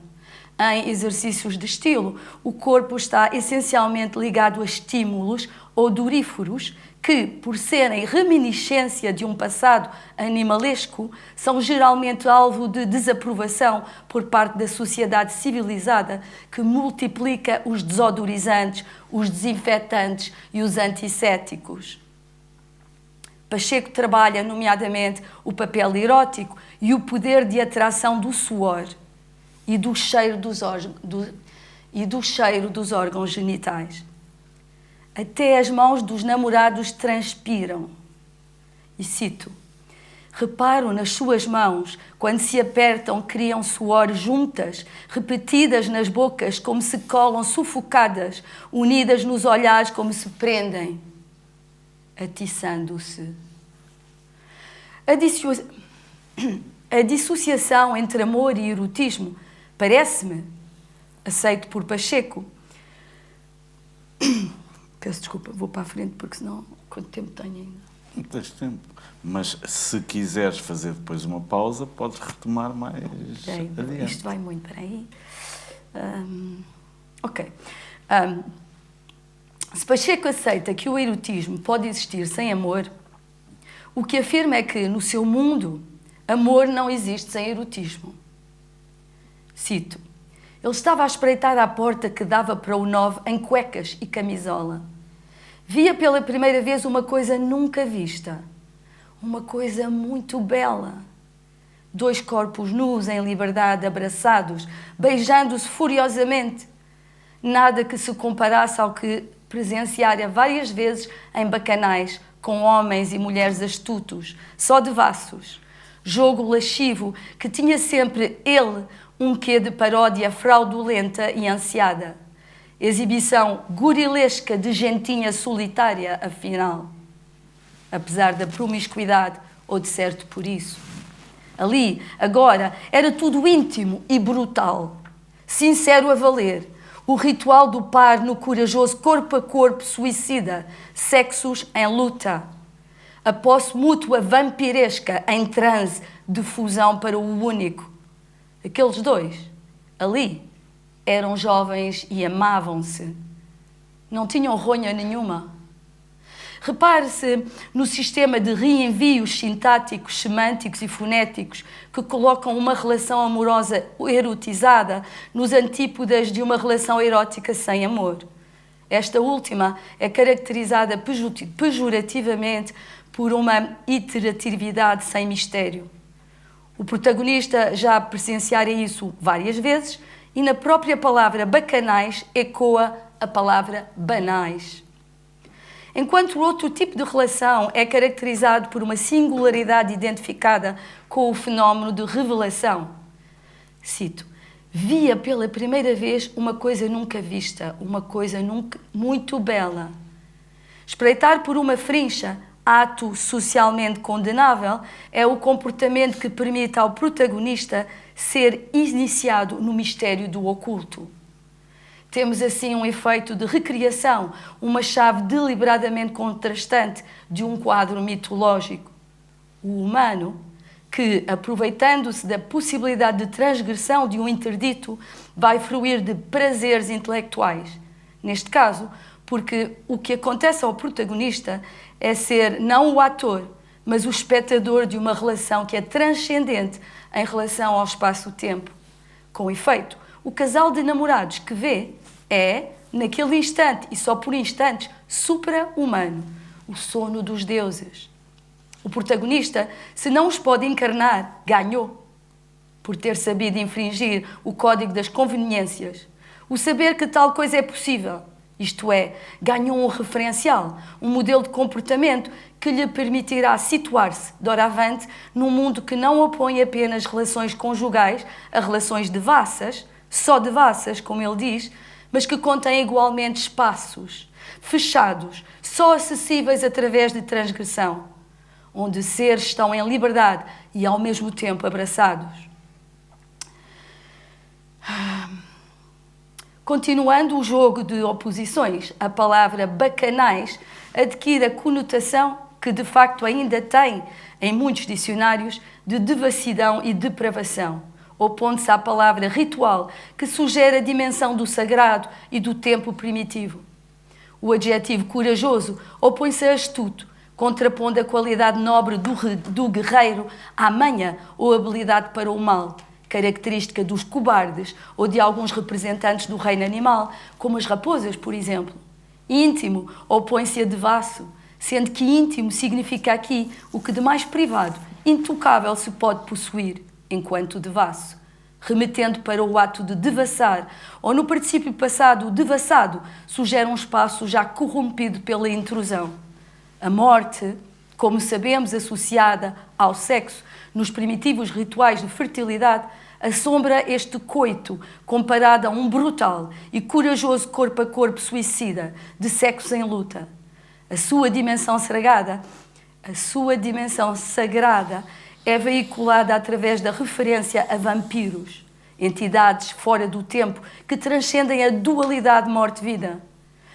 Em Exercícios de Estilo, o corpo está essencialmente ligado a estímulos odoríferos que, por serem reminiscência de um passado animalesco, são geralmente alvo de desaprovação por parte da sociedade civilizada que multiplica os desodorizantes, os desinfetantes e os antissépticos. Pacheco trabalha, nomeadamente, o papel erótico e o poder de atração do suor e do cheiro dos órgãos genitais. Até as mãos dos namorados transpiram. E cito: reparo nas suas mãos, quando se apertam, criam suor juntas, repetidas nas bocas, como se colam sufocadas, unidas nos olhares, como se prendem, atiçando-se. A dissociação entre amor e erotismo parece-me, aceito por Pacheco, peço desculpa, vou para a frente porque senão, quanto tempo tenho ainda? Tens tempo. Mas se quiseres fazer depois uma pausa, podes retomar mais adiante. Isto vai muito para aí. Ok. Se Pacheco aceita que o erotismo pode existir sem amor, o que afirma é que, no seu mundo, amor não existe sem erotismo. Cito: ele estava a espreitar à porta que dava para o 9 em cuecas e camisola. Via pela primeira vez uma coisa nunca vista. Uma coisa muito bela. 2 corpos nus em liberdade, abraçados, beijando-se furiosamente. Nada que se comparasse ao que presenciara várias vezes em bacanais, com homens e mulheres astutos, só devassos. Jogo lascivo que tinha sempre ele um quê de paródia fraudulenta e ansiada. Exibição gorilesca de gentinha solitária, afinal. Apesar da promiscuidade, ou de certo por isso. Ali, agora, era tudo íntimo e brutal. Sincero a valer. O ritual do par no corajoso corpo a corpo suicida. Sexos em luta. A posse mútua vampiresca em transe de fusão para o único. Aqueles 2, ali, eram jovens e amavam-se. Não tinham ronha nenhuma. Repare-se no sistema de reenvios sintáticos, semânticos e fonéticos que colocam uma relação amorosa erotizada nos antípodas de uma relação erótica sem amor. Esta última é caracterizada pejorativamente por uma iteratividade sem mistério. O protagonista já presenciara isso várias vezes e na própria palavra bacanais ecoa a palavra banais. Enquanto o outro tipo de relação é caracterizado por uma singularidade identificada com o fenómeno de revelação. Cito: via pela primeira vez uma coisa nunca vista, uma coisa nunca muito bela. Espreitar por uma frincha, ato socialmente condenável, é o comportamento que permite ao protagonista ser iniciado no mistério do oculto. Temos assim um efeito de recriação, uma chave deliberadamente contrastante de um quadro mitológico. O humano, que, aproveitando-se da possibilidade de transgressão de um interdito, vai fruir de prazeres intelectuais. Neste caso, porque o que acontece ao protagonista é ser não o ator, mas o espectador de uma relação que é transcendente em relação ao espaço-tempo. Com efeito, o casal de namorados que vê é, naquele instante e só por instantes, supra-humano, o sono dos deuses. O protagonista, se não os pode encarnar, ganhou, por ter sabido infringir o código das conveniências. O saber que tal coisa é possível, isto é, ganhou um referencial, um modelo de comportamento que lhe permitirá situar-se, doravante, num mundo que não opõe apenas relações conjugais a relações devassas, só devassas, como ele diz, mas que contém igualmente espaços, fechados, só acessíveis através de transgressão, onde seres estão em liberdade e ao mesmo tempo abraçados. Continuando o jogo de oposições, a palavra bacanais adquire a conotação que de facto ainda tem, em muitos dicionários, de devassidão e depravação, opondo-se à palavra ritual, que sugere a dimensão do sagrado e do tempo primitivo. O adjetivo corajoso opõe-se a astuto, contrapondo a qualidade nobre do guerreiro à manha ou habilidade para o mal, característica dos cobardes ou de alguns representantes do reino animal, como as raposas, por exemplo. Íntimo opõe-se a devasso, sendo que íntimo significa aqui o que de mais privado, intocável se pode possuir, enquanto devasso, remetendo para o ato de devassar, ou no particípio passado, o devassado, sugere um espaço já corrompido pela intrusão. A morte, como sabemos, associada ao sexo nos primitivos rituais de fertilidade, assombra este coito comparado a um brutal e corajoso corpo a corpo suicida de sexo em luta. A sua dimensão sagrada é veiculada através da referência a vampiros, entidades fora do tempo que transcendem a dualidade morte-vida,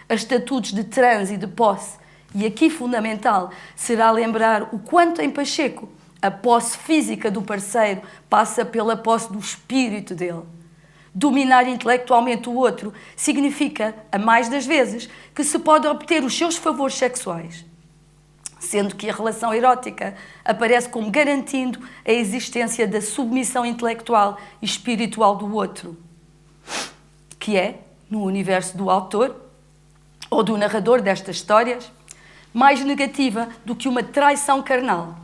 a estatutos de transe e de posse, E aqui fundamental será lembrar o quanto em Pacheco a posse física do parceiro passa pela posse do espírito dele. Dominar intelectualmente o outro significa, a mais das vezes, que se pode obter os seus favores sexuais, sendo que a relação erótica aparece como garantindo a existência da submissão intelectual e espiritual do outro, que é, no universo do autor ou do narrador destas histórias, mais negativa do que uma traição carnal.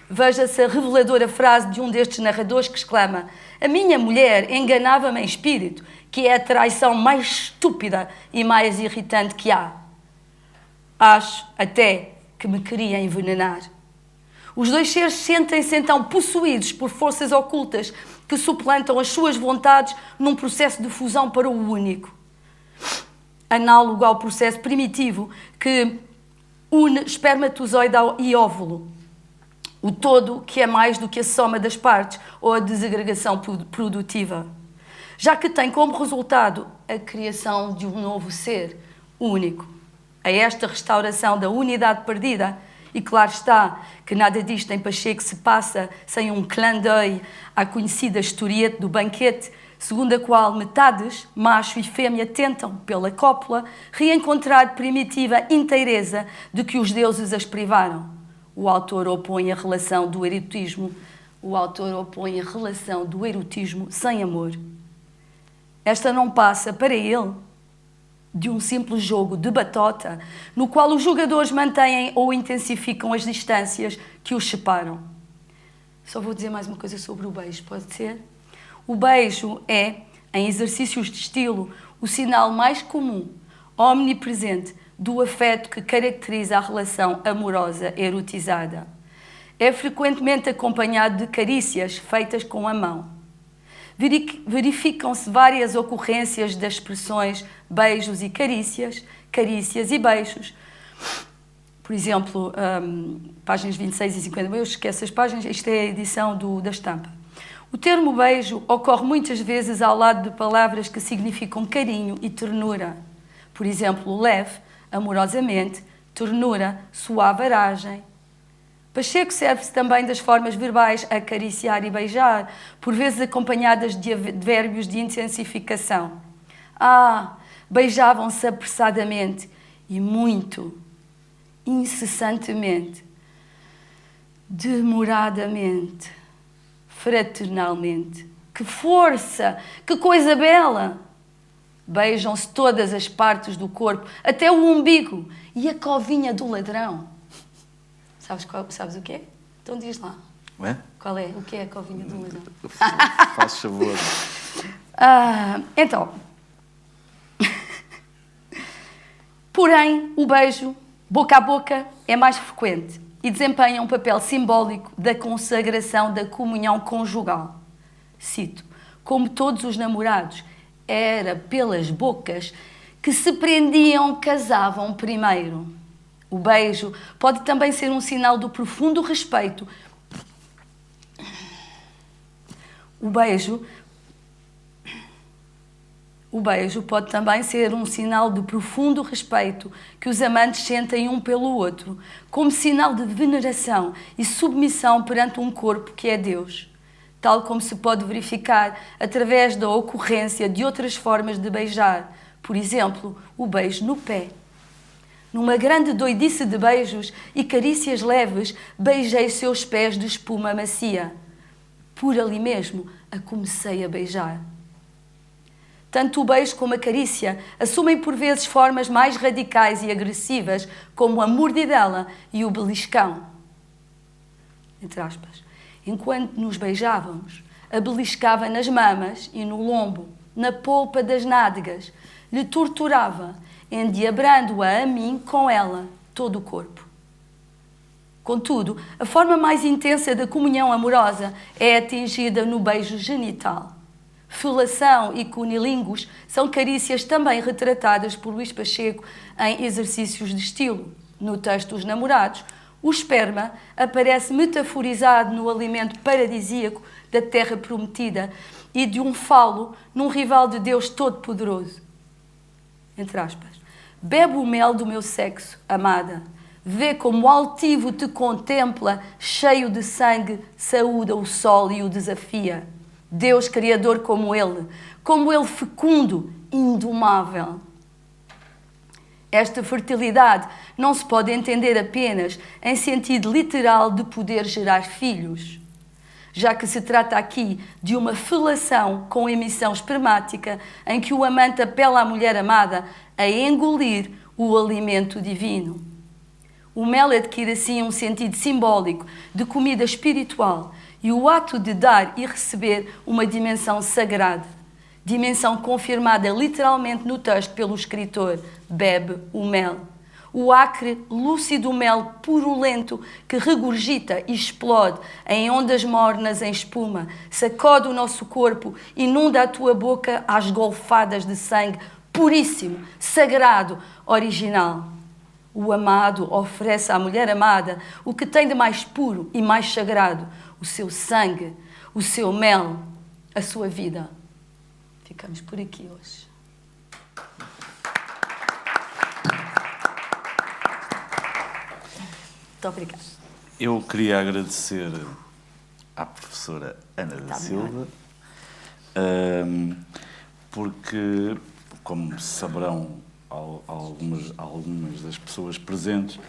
Veja-se a reveladora frase de um destes narradores que exclama: "A minha mulher enganava-me em espírito, que é a traição mais estúpida e mais irritante que há. Acho até que me queria envenenar." Os dois seres sentem-se então possuídos por forças ocultas que suplantam as suas vontades num processo de fusão para o único, análogo ao processo primitivo que une espermatozoide e óvulo, o todo que é mais do que a soma das partes ou a desagregação produtiva, já que tem como resultado a criação de um novo ser único. A esta restauração da unidade perdida, e claro está que nada disto em Pacheco se passa sem um clin d'œil à conhecida historieta do banquete, segundo a qual metades, macho e fêmea, tentam, pela cópula, reencontrar primitiva inteireza de que os deuses as privaram. O autor opõe a relação do erotismo sem amor. Esta não passa, para ele, de um simples jogo de batota, no qual os jogadores mantêm ou intensificam as distâncias que os separam. Só vou dizer mais uma coisa sobre o beijo, pode ser? O beijo é, em exercícios de estilo, o sinal mais comum, omnipresente, do afeto que caracteriza a relação amorosa erotizada. É frequentemente acompanhado de carícias feitas com a mão. Verificam-se várias ocorrências das expressões beijos e carícias e beijos. Por exemplo, páginas 26 e 50, eu esqueço as páginas, isto é a edição da estampa. O termo beijo ocorre muitas vezes ao lado de palavras que significam carinho e ternura. Por exemplo, leve, amorosamente, ternura, suave aragem. Pacheco serve-se também das formas verbais acariciar e beijar, por vezes acompanhadas de advérbios de intensificação. Beijavam-se apressadamente e muito, incessantemente, demoradamente, fraternalmente. Que força! Que coisa bela! Beijam-se todas as partes do corpo, até o umbigo e a covinha do ladrão. Sabes o que é? Então diz lá. É? Qual é? O que é a covinha do ladrão? Faz favor. Então. Porém, o beijo, boca a boca, é mais frequente e desempenha um papel simbólico da consagração da comunhão conjugal. Cito: "Como todos os namorados, era pelas bocas que se prendiam, casavam primeiro." O beijo pode também ser um sinal do profundo respeito. O beijo pode também ser um sinal de profundo respeito que os amantes sentem um pelo outro, como sinal de veneração e submissão perante um corpo que é Deus, tal como se pode verificar através da ocorrência de outras formas de beijar, por exemplo, o beijo no pé. Numa grande doidice de beijos e carícias leves, beijei seus pés de espuma macia. Por ali mesmo a comecei a beijar. Tanto o beijo como a carícia assumem por vezes formas mais radicais e agressivas, como a mordidela e o beliscão. Entre aspas. Enquanto nos beijávamos, a beliscava nas mamas e no lombo, na polpa das nádegas, lhe torturava, endiabrando-a a mim com ela, todo o corpo. Contudo, a forma mais intensa da comunhão amorosa é atingida no beijo genital. Felação e cunilingus são carícias também retratadas por Luís Pacheco em Exercícios de Estilo. No texto Os Namorados, o esperma aparece metaforizado no alimento paradisíaco da terra prometida e de um falo num rival de Deus todo-poderoso. Entre aspas. "Bebe o mel do meu sexo, amada. Vê como altivo te contempla, cheio de sangue, saúda o sol e o desafia. Deus criador como Ele fecundo, indomável. Esta fertilidade não se pode entender apenas em sentido literal de poder gerar filhos, já que se trata aqui de uma felação com emissão espermática em que o amante apela à mulher amada a engolir o alimento divino. O mel adquire assim um sentido simbólico de comida espiritual e o ato de dar e receber uma dimensão sagrada, dimensão confirmada literalmente no texto pelo escritor: bebe o mel. O acre, lúcido mel purulento que regurgita e explode em ondas mornas em espuma, sacode o nosso corpo, inunda a tua boca às golfadas de sangue puríssimo, sagrado, original. O amado oferece à mulher amada o que tem de mais puro e mais sagrado: o seu sangue, o seu mel, a sua vida. Ficamos por aqui hoje. Muito obrigada. Eu queria agradecer à professora Ana da Silva, porque, como saberão algumas das pessoas presentes,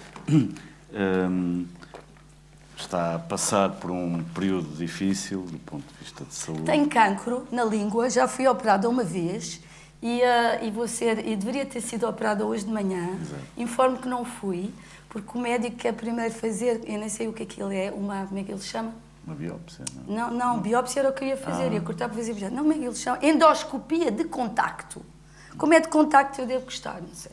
está a passar por um período difícil do ponto de vista de saúde. Tenho cancro na língua, já fui operada uma vez e deveria ter sido operada hoje de manhã. Exato. Informo que não fui, porque o médico quer primeiro fazer, eu nem sei o que aquilo é, como é que ele chama? Uma biópsia, não? Não, biópsia era o que eu ia fazer, ia cortar para fazer biópsia. Não, como é que ele chama? Endoscopia de contacto. Como é de contacto eu devo gostar, não sei.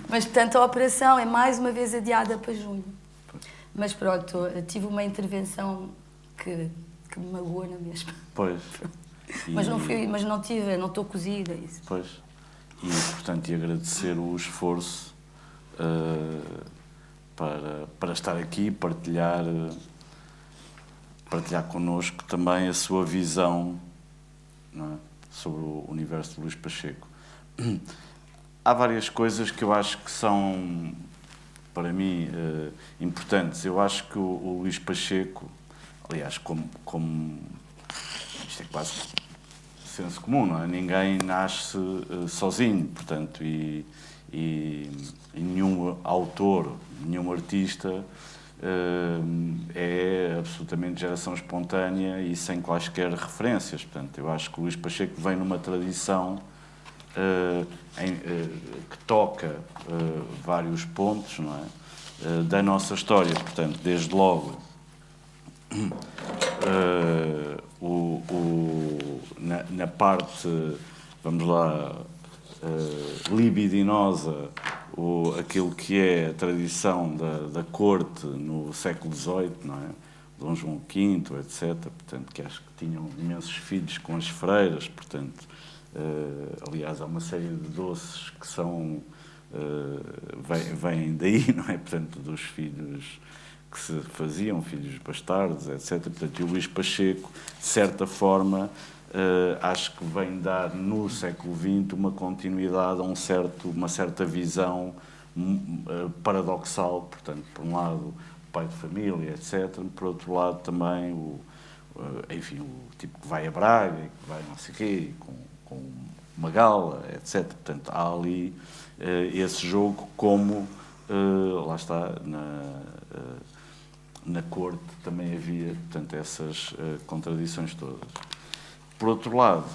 Mas, portanto, a operação é mais uma vez adiada para junho. Mas pronto, tive uma intervenção que me magoou na mesma. Pois. Mas não estou cozida. Isso. Pois. E, portanto, agradecer o esforço para estar aqui e partilhar connosco também a sua visão, não é, sobre o universo de Luís Pacheco. Há várias coisas que eu acho que são, para mim, importantes. Eu acho que o Luís Pacheco, aliás, como isto é quase senso comum, não é? Ninguém nasce sozinho, portanto, e nenhum autor, nenhum artista é absolutamente geração espontânea e sem quaisquer referências. Portanto, eu acho que o Luís Pacheco vem numa tradição que toca vários pontos, não é, da nossa história. Portanto, desde logo na parte, vamos lá, libidinosa, aquilo que é a tradição da corte no século XVIII, não é? Dom João V, etc., portanto, que acho que tinham imensos filhos com as freiras, portanto, aliás, há uma série de doces que são, vêm daí, não é? Portanto, dos filhos que se faziam, filhos bastardos, etc. Portanto, e o Luís Pacheco, de certa forma, acho que vem dar no século XX uma continuidade a uma certa visão paradoxal. Portanto, por um lado, o pai de família, etc. Por outro lado, também o tipo que vai a Braga, que vai não sei o quê, com uma gala, etc. Portanto, há ali esse jogo, como lá está, na corte também havia, portanto, essas contradições todas. Por outro lado,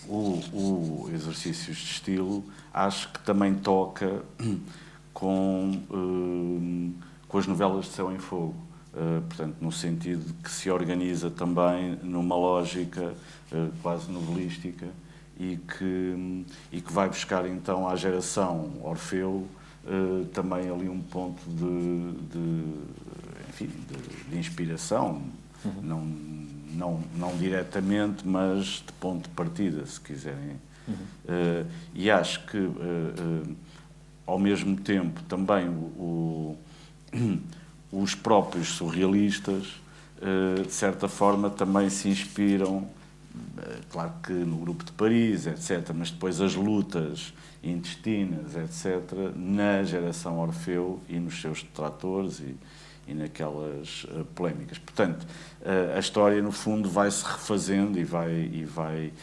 o Exercícios de Estilo acho que também toca com as novelas de Céu em Fogo, portanto, no sentido de que se organiza também numa lógica quase novelística e que vai buscar então à geração Orfeu também ali um ponto de inspiração, não diretamente, mas de ponto de partida, se quiserem. E acho que, ao mesmo tempo, também os próprios surrealistas, de certa forma, também se inspiram Claro que no Grupo de Paris, etc., mas depois as lutas intestinas, etc., na geração Orfeu e nos seus detratores e naquelas polémicas. Portanto, a história, no fundo, vai-se refazendo e vai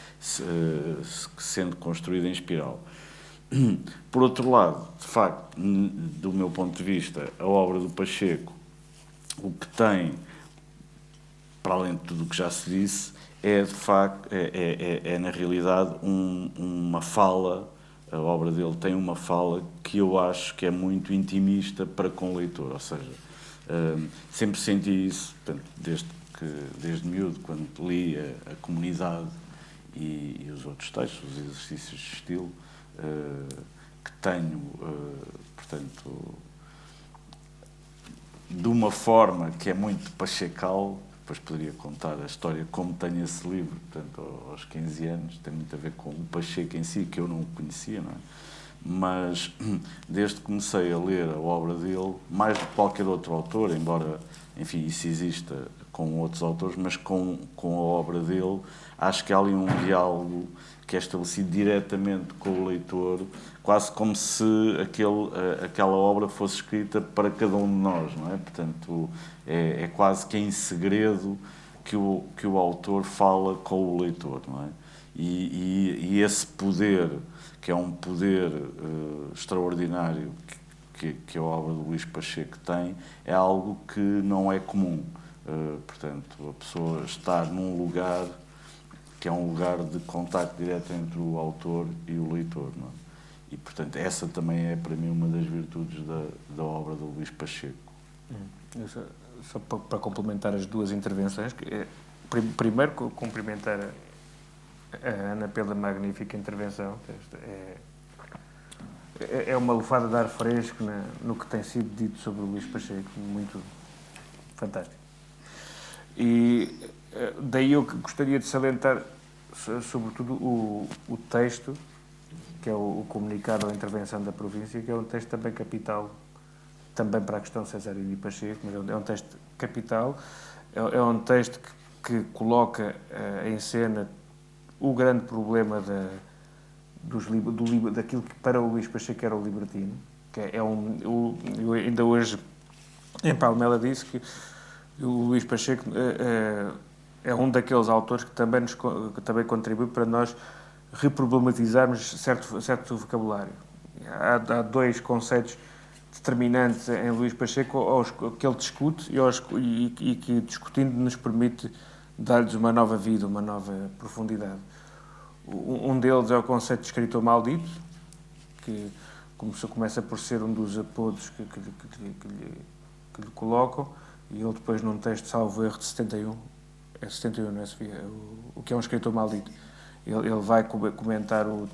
sendo construída em espiral. Por outro lado, de facto, do meu ponto de vista, a obra do Pacheco, o que tem, para além de tudo o que já se disse, é de facto, na realidade uma fala. A obra dele tem uma fala que eu acho que é muito intimista para com o leitor, ou seja, sempre senti isso, portanto, desde miúdo, quando li a Comunidade e os outros textos, os exercícios de estilo, que tenho, portanto, de uma forma que é muito pachecal. Depois poderia contar a história como tenho esse livro, portanto, aos 15 anos, tem muito a ver com o Pacheco em si, que eu não o conhecia, não é? Mas, desde que comecei a ler a obra dele, mais do que qualquer outro autor, embora, enfim, isso exista com outros autores, mas com a obra dele, acho que há ali um diálogo que é estabelecido diretamente com o leitor, quase como se aquela obra fosse escrita para cada um de nós, não é? Portanto, é quase que em segredo que o autor fala com o leitor, não é? E esse poder, que é um poder extraordinário que a obra do Luís Pacheco tem, é algo que não é comum. Portanto, a pessoa estar num lugar que é um lugar de contacto direto entre o autor e o leitor, não é? E, portanto, essa também é, para mim, uma das virtudes da obra do Luís Pacheco. Só para complementar as duas intervenções, primeiro cumprimentar a Ana pela magnífica intervenção. É uma lufada de ar fresco no que tem sido dito sobre o Luís Pacheco, muito fantástico. E daí eu gostaria de salientar, sobretudo, o texto, que é o comunicado ou a intervenção da província, que é um texto também capital, também para a questão Cesarino e Pacheco, mas é um texto capital, é um texto que coloca em cena o grande problema daquilo que para o Luís Pacheco era o libertino, que eu ainda hoje em Palmela disse que o Luís Pacheco é um daqueles autores que também contribui para nós reproblematizarmos certo vocabulário. Há dois conceitos determinantes em Luís Pacheco que ele discute e que, discutindo, nos permite dar-lhes uma nova vida, uma nova profundidade. Um deles é o conceito de escritor maldito, que começa por ser um dos apodos que lhe colocam, e ele depois, num texto, salvo erro, de 71, é 71, não é, Sofia? O que é um escritor maldito. Ele vai comentar o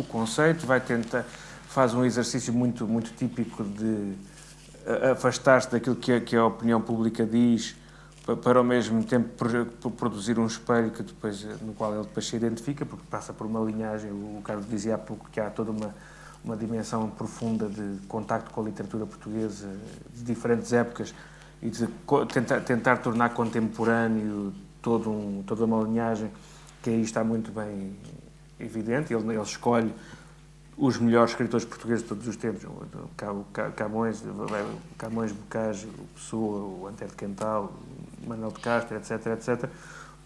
conceito, faz um exercício muito, muito típico de afastar-se daquilo que a opinião pública diz, para ao mesmo tempo produzir um espelho no qual ele depois se identifica, porque passa por uma linhagem. O Carlos dizia há pouco que há toda uma dimensão profunda de contacto com a literatura portuguesa de diferentes épocas e de tentar tornar contemporâneo toda uma linhagem que aí está muito bem evidente. Ele escolhe os melhores escritores portugueses de todos os tempos, Camões, Bocage, o Pessoa, o Antero de Quental, o Manuel de Castro, etc.,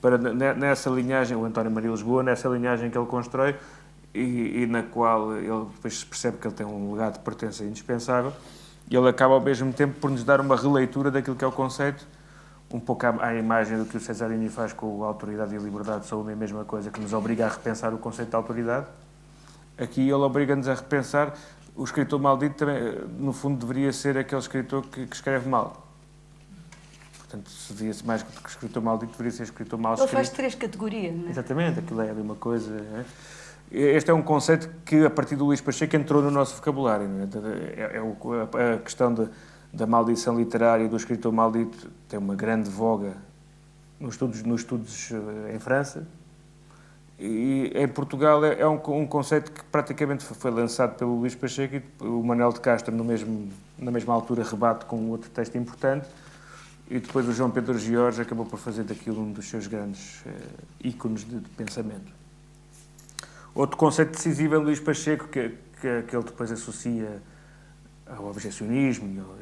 para nessa linhagem, o António Maria Lisboa, nessa linhagem que ele constrói e na qual ele depois percebe que ele tem um legado de pertença indispensável, e ele acaba ao mesmo tempo por nos dar uma releitura daquilo que é o conceito, um pouco à imagem do que o Cesarini faz com a autoridade e a liberdade, são a mesma coisa, que nos obriga a repensar o conceito de autoridade. Aqui ele obriga-nos a repensar. O escritor maldito também, no fundo, deveria ser aquele escritor que escreve mal. Portanto, se devia-se mais que escritor maldito, deveria ser escritor mal escrito. Ele faz 3 categorias, não é? Exatamente, aquilo é ali uma coisa... Não é? Este é um conceito que, a partir do Luís Pacheco, entrou no nosso vocabulário. Não é? A questão da maldição literária do escritor maldito tem uma grande voga nos estudos em França. E em Portugal é um conceito que praticamente foi lançado pelo Luís Pacheco, e o Manuel de Castro, na mesma altura, rebate com outro texto importante, e depois o João Pedro Jorge acabou por fazer daquilo um dos seus grandes ícones de pensamento. Outro conceito decisivo é Luís Pacheco, que ele depois associa ao objecionismo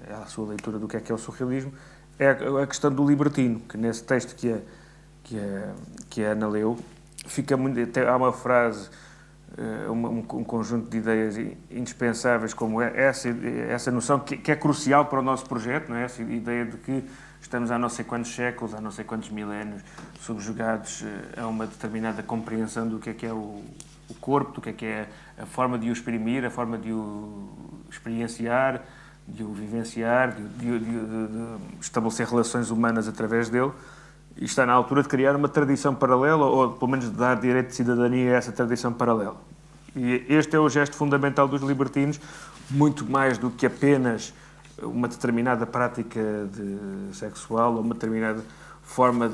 e à sua leitura do que é o surrealismo, é a questão do libertino, que nesse texto que a Ana leu, fica muito, há uma frase, um conjunto de ideias indispensáveis, como essa noção que é crucial para o nosso projeto, não é? Essa ideia de que estamos há não sei quantos séculos, há não sei quantos milénios, subjugados a uma determinada compreensão do que é o corpo, do que é a forma de o exprimir, a forma de o experienciar, de o vivenciar, de estabelecer relações humanas através dele. E está na altura de criar uma tradição paralela, ou pelo menos de dar direito de cidadania a essa tradição paralela. E este é o gesto fundamental dos libertinos, muito mais do que apenas uma determinada prática sexual ou uma determinada forma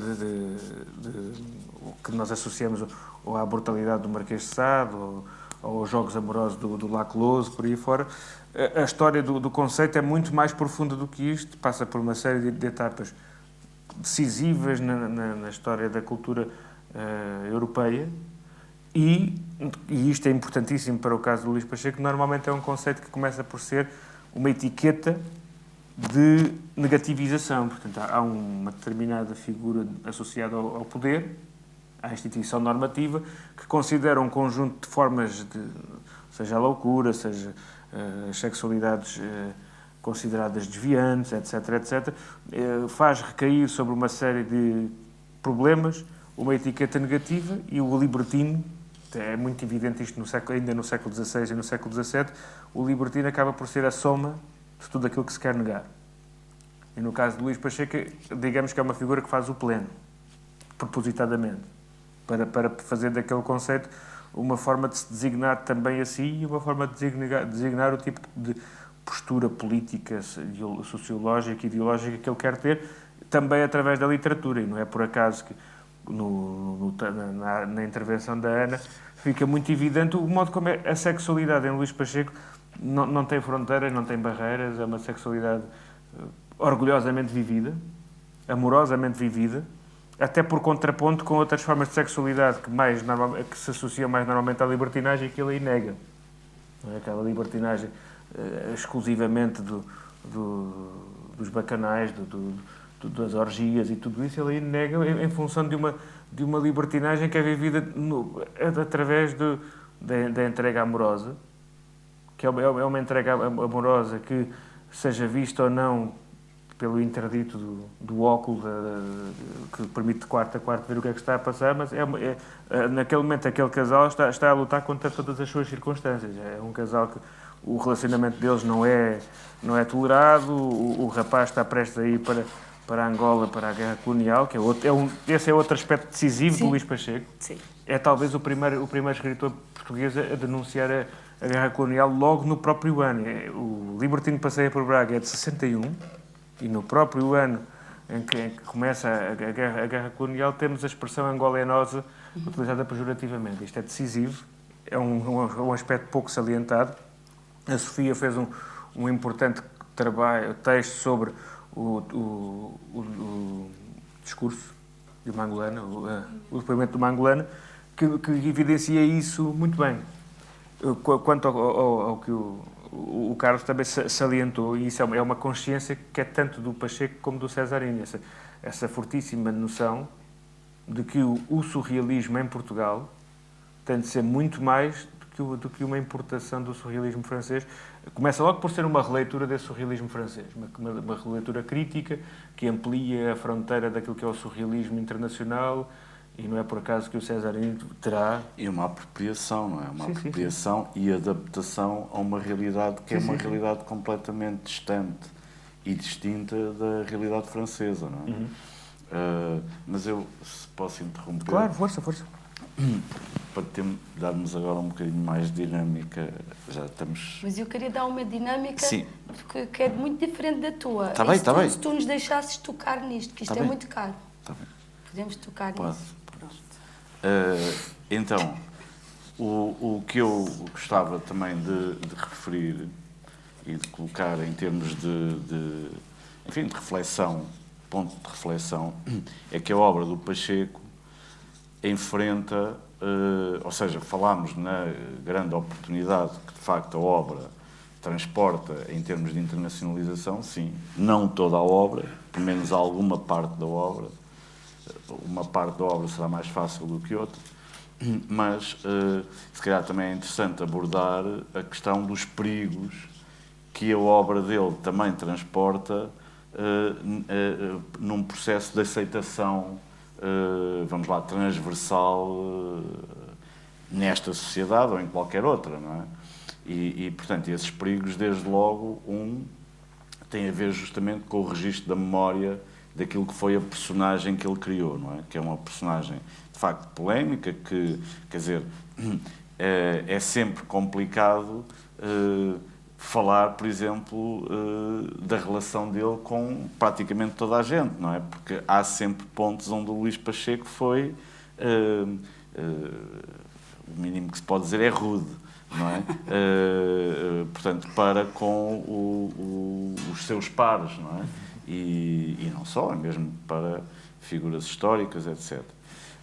que nós associamos ou à brutalidade do Marquês de Sade ou aos jogos amorosos do Laclose, por aí fora. A história do conceito é muito mais profunda do que isto, passa por uma série de etapas decisivas na história da cultura europeia e isto é importantíssimo para o caso do Luís Pacheco, normalmente é um conceito que começa por ser uma etiqueta de negativização. Portanto, há uma determinada figura associada ao poder, à instituição normativa, que considera um conjunto de formas seja a loucura, seja as sexualidades consideradas desviantes, etc., faz recair sobre uma série de problemas uma etiqueta negativa e o libertino, é muito evidente isto ainda no século XVI e no século XVII, o libertino acaba por ser a soma de tudo aquilo que se quer negar. E no caso de Luís Pacheco, digamos que é uma figura que faz o pleno, propositadamente, para fazer daquele conceito uma forma de se designar também a si e uma forma de designar o tipo de postura política, sociológica, ideológica que ele quer ter, também através da literatura. E não é por acaso que na intervenção da Ana fica muito evidente o modo como a sexualidade em Luís Pacheco não tem fronteiras, não tem barreiras, é uma sexualidade orgulhosamente vivida, amorosamente vivida, até por contraponto com outras formas de sexualidade que se associam mais normalmente à libertinagem e que ele aí nega. Não é aquela libertinagem exclusivamente dos bacanais, das orgias e tudo isso, ele aí nega em função de uma libertinagem que é vivida através da entrega amorosa, que é uma entrega amorosa que, seja vista ou não pelo interdito do óculo, que permite de quarto a quarto ver o que é que está a passar, mas naquele momento aquele casal está a lutar contra todas as suas circunstâncias. É um casal que o relacionamento deles não é tolerado, o rapaz está prestes a ir para Angola, para a guerra colonial, que esse é outro aspecto decisivo do Luís Pacheco. Sim. É talvez o primeiro escritor português a denunciar a guerra colonial logo no próprio ano. O Libertino Passeia por Braga é de 61, e no próprio ano em que começa a guerra colonial temos a expressão angolenosa utilizada pejorativamente. Isto é decisivo, é um aspecto pouco salientado. A Sofia fez um importante texto sobre o discurso de uma angolana, o depoimento de uma angolana, que evidencia isso muito bem. Quanto ao que o Carlos também salientou, e isso é uma consciência que é tanto do Pacheco como do Cesarini, essa fortíssima noção de que o surrealismo em Portugal tem de ser muito mais do que uma importação do surrealismo francês. Começa logo por ser uma releitura desse surrealismo francês, uma releitura crítica que amplia a fronteira daquilo que é o surrealismo internacional, e não é por acaso que o Cesarini terá... E uma apropriação, não é? Uma apropriação sim. E adaptação a uma realidade que é uma realidade completamente distante e distinta da realidade francesa, não é? Mas eu, se posso interromper... Claro, força. Para darmos agora um bocadinho mais de dinâmica, já estamos... Mas eu queria dar uma dinâmica que é muito diferente da tua. Está bem. Se tu nos deixasses tocar nisto, que isto é muito caro. Está bem. Podemos tocar nisso. Então, o que eu gostava também de referir e de colocar em termos de enfim, de reflexão, ponto de reflexão, é que a obra do Pacheco enfrenta, ou seja, falámos na grande oportunidade que, de facto, a obra transporta em termos de internacionalização, sim, não toda a obra, pelo menos alguma parte da obra. Uma parte da obra será mais fácil do que outra, mas se calhar também é interessante abordar a questão dos perigos que a obra dele também transporta num processo de aceitação, vamos lá, transversal nesta sociedade ou em qualquer outra, não é? E, portanto, esses perigos, desde logo, tem a ver justamente com o registro da memória daquilo que foi a personagem que ele criou, não é? Que é uma personagem, de facto, polémica, que, quer dizer, é sempre complicado falar, por exemplo, da relação dele com praticamente toda a gente, não é? Porque há sempre pontos onde o Luís Pacheco foi, o mínimo que se pode dizer é rude, não é? Portanto, para com os seus pares, não é? E não só, é mesmo para figuras históricas, etc.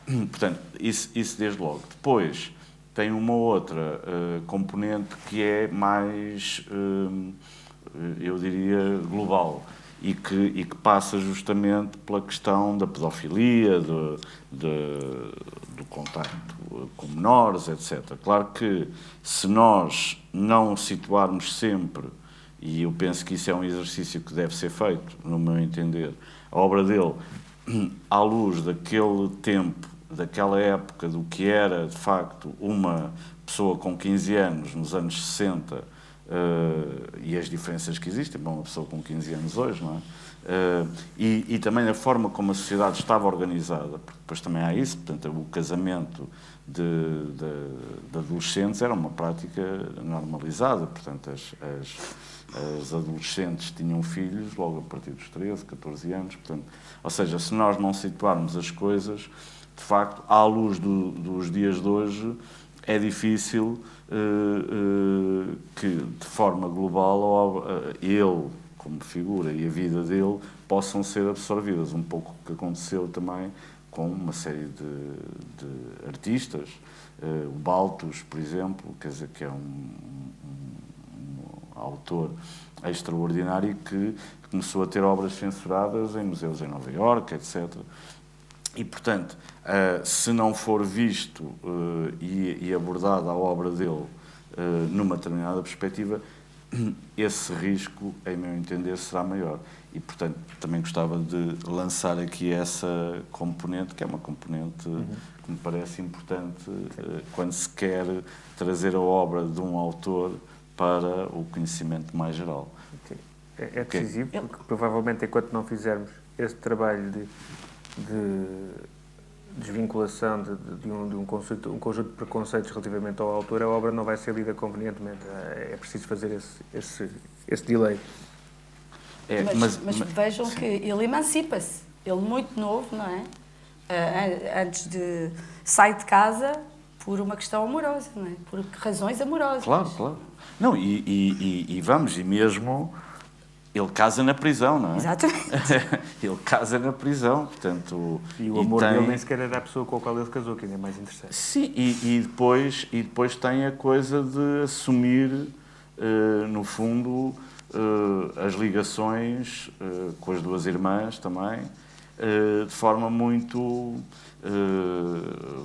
Portanto, isso desde logo. Depois, tem uma outra componente que é mais, eu diria, global e que passa justamente pela questão da pedofilia, do contacto com menores, etc. Claro que se nós não situarmos sempre, e eu penso que isso é um exercício que deve ser feito, no meu entender, a obra dele, à luz daquele tempo, daquela época, do que era, de facto, uma pessoa com 15 anos, nos anos 60, e as diferenças que existem para uma pessoa com 15 anos hoje, não é? E também a forma como a sociedade estava organizada, porque depois também há isso, portanto, o casamento de adolescentes era uma prática normalizada, portanto, as adolescentes tinham filhos logo a partir dos 13, 14 anos, portanto, ou seja, se nós não situarmos as coisas, de facto, à luz dos dias de hoje, é difícil que, de forma global, ele, como figura, e a vida dele possam ser absorvidas. Um pouco o que aconteceu também com uma série de artistas, o Baltus, por exemplo, quer dizer, que é um autor extraordinário e que começou a ter obras censuradas em museus em Nova Iorque, etc. E, portanto, se não for visto e abordada a obra dele numa determinada perspectiva, esse risco, em meu entender, será maior. E, portanto, também gostava de lançar aqui essa componente, que é uma componente que me parece importante quando se quer trazer a obra de um autor para o conhecimento mais geral. Okay. É decisivo, porque provavelmente, enquanto não fizermos esse trabalho de desvinculação de um conjunto de preconceitos relativamente ao autor, a obra não vai ser lida convenientemente. É preciso fazer esse delay. Mas vejam que ele emancipa-se. Ele muito novo, não é? Antes de sair de casa por uma questão amorosa, não é? Por razões amorosas. Claro, claro. Não, e vamos, e mesmo ele casa na prisão, não é? Exatamente. Ele casa na prisão, portanto... E o amor dele nem sequer era a pessoa com a qual ele casou, que ainda é mais interessante. Sim, e depois tem a coisa de assumir, no fundo, as ligações com as duas irmãs também, de forma muito,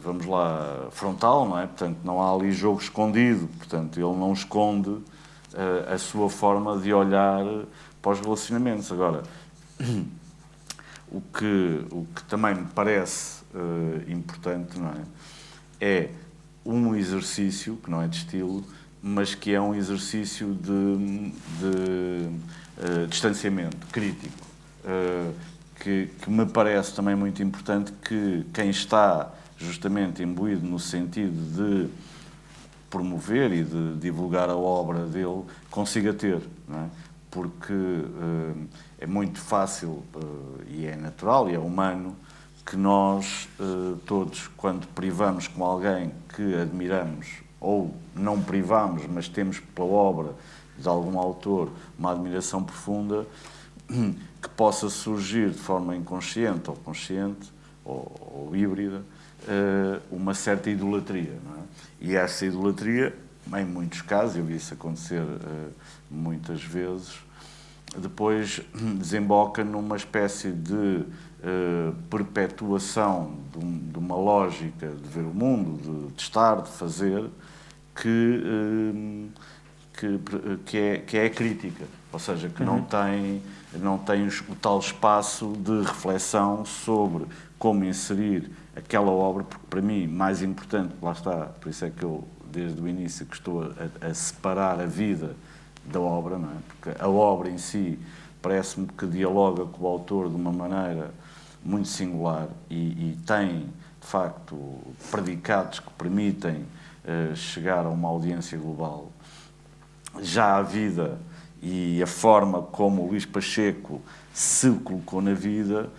vamos lá, frontal, não é? Portanto, não há ali jogo escondido, portanto, ele não esconde a sua forma de olhar para os relacionamentos. Agora, o que também me parece importante, não é um exercício, que não é de estilo, mas que é um exercício de distanciamento crítico, que me parece também muito importante que quem está justamente imbuído no sentido de promover e de divulgar a obra dele consiga ter, não é? Porque é muito fácil e é natural e é humano que nós todos, quando privamos com alguém que admiramos ou não privamos, mas temos pela obra de algum autor uma admiração profunda, que possa surgir de forma inconsciente ou consciente ou híbrida uma certa idolatria, não é? E essa idolatria, em muitos casos, eu vi isso acontecer muitas vezes, depois desemboca numa espécie de perpetuação de uma lógica de ver o mundo, de estar, de fazer, que é crítica, ou seja, que não tem o tal espaço de reflexão sobre como inserir aquela obra, porque para mim, mais importante, lá está, por isso é que eu, desde o início, que estou a separar a vida da obra, não é? Porque a obra em si parece-me que dialoga com o autor de uma maneira muito singular e tem, de facto, predicados que permitem chegar a uma audiência global. Já a vida e a forma como o Luís Pacheco se colocou na vida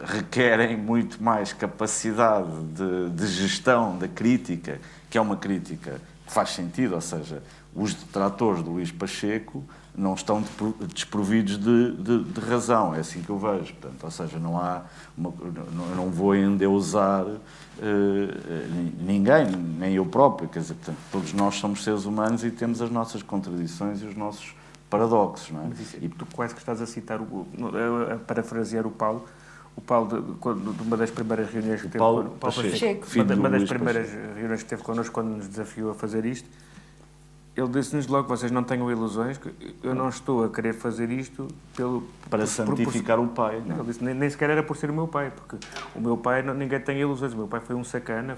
requerem muito mais capacidade de gestão da crítica, que é uma crítica que faz sentido, ou seja, os detratores do Luís Pacheco não estão desprovidos de razão, é assim que eu vejo. Portanto, ou seja, eu não vou endeusar ninguém, nem eu próprio, quer dizer, portanto, todos nós somos seres humanos e temos as nossas contradições e os nossos paradoxos, não é? Mas isso, e tu quase que estás a citar, a parafrasear o Paulo de uma das primeiras reuniões que teve Paulo Pacheco, uma das primeiras reuniões que teve connosco quando nos desafiou a fazer isto. Ele disse-nos logo, vocês não tenham ilusões, que eu não estou a querer fazer isto para santificar o pai. Não, ele disse, nem sequer era por ser o meu pai, porque o meu pai, ninguém tem ilusões, o meu pai foi um sacana,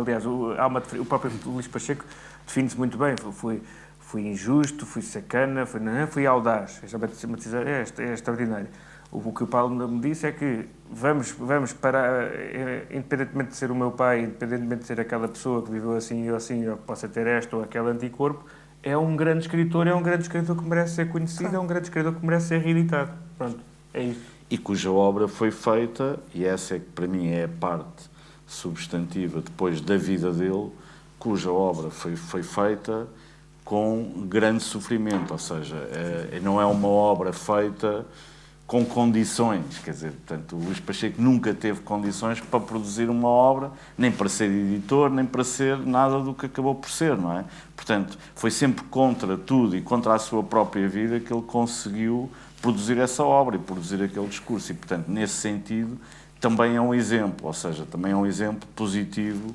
aliás, o próprio Luís Pacheco define-se muito bem, fui injusto, fui sacana, fui audaz, é extraordinário. O que o Paulo me disse é que vamos parar, independentemente de ser o meu pai, independentemente de ser aquela pessoa que viveu assim ou assim, ou que possa ter este ou aquele anticorpo, é um grande escritor que merece ser conhecido, é um grande escritor que merece ser reeditado. Pronto, é isso. E cuja obra foi feita, e essa é que para mim é a parte substantiva depois da vida dele, cuja obra foi feita com grande sofrimento, ou seja, não é uma obra feita com condições, quer dizer, portanto, o Luís Pacheco nunca teve condições para produzir uma obra, nem para ser editor, nem para ser nada do que acabou por ser, não é? Portanto, foi sempre contra tudo e contra a sua própria vida que ele conseguiu produzir essa obra e produzir aquele discurso e, portanto, nesse sentido, também é um exemplo, ou seja, também é um exemplo positivo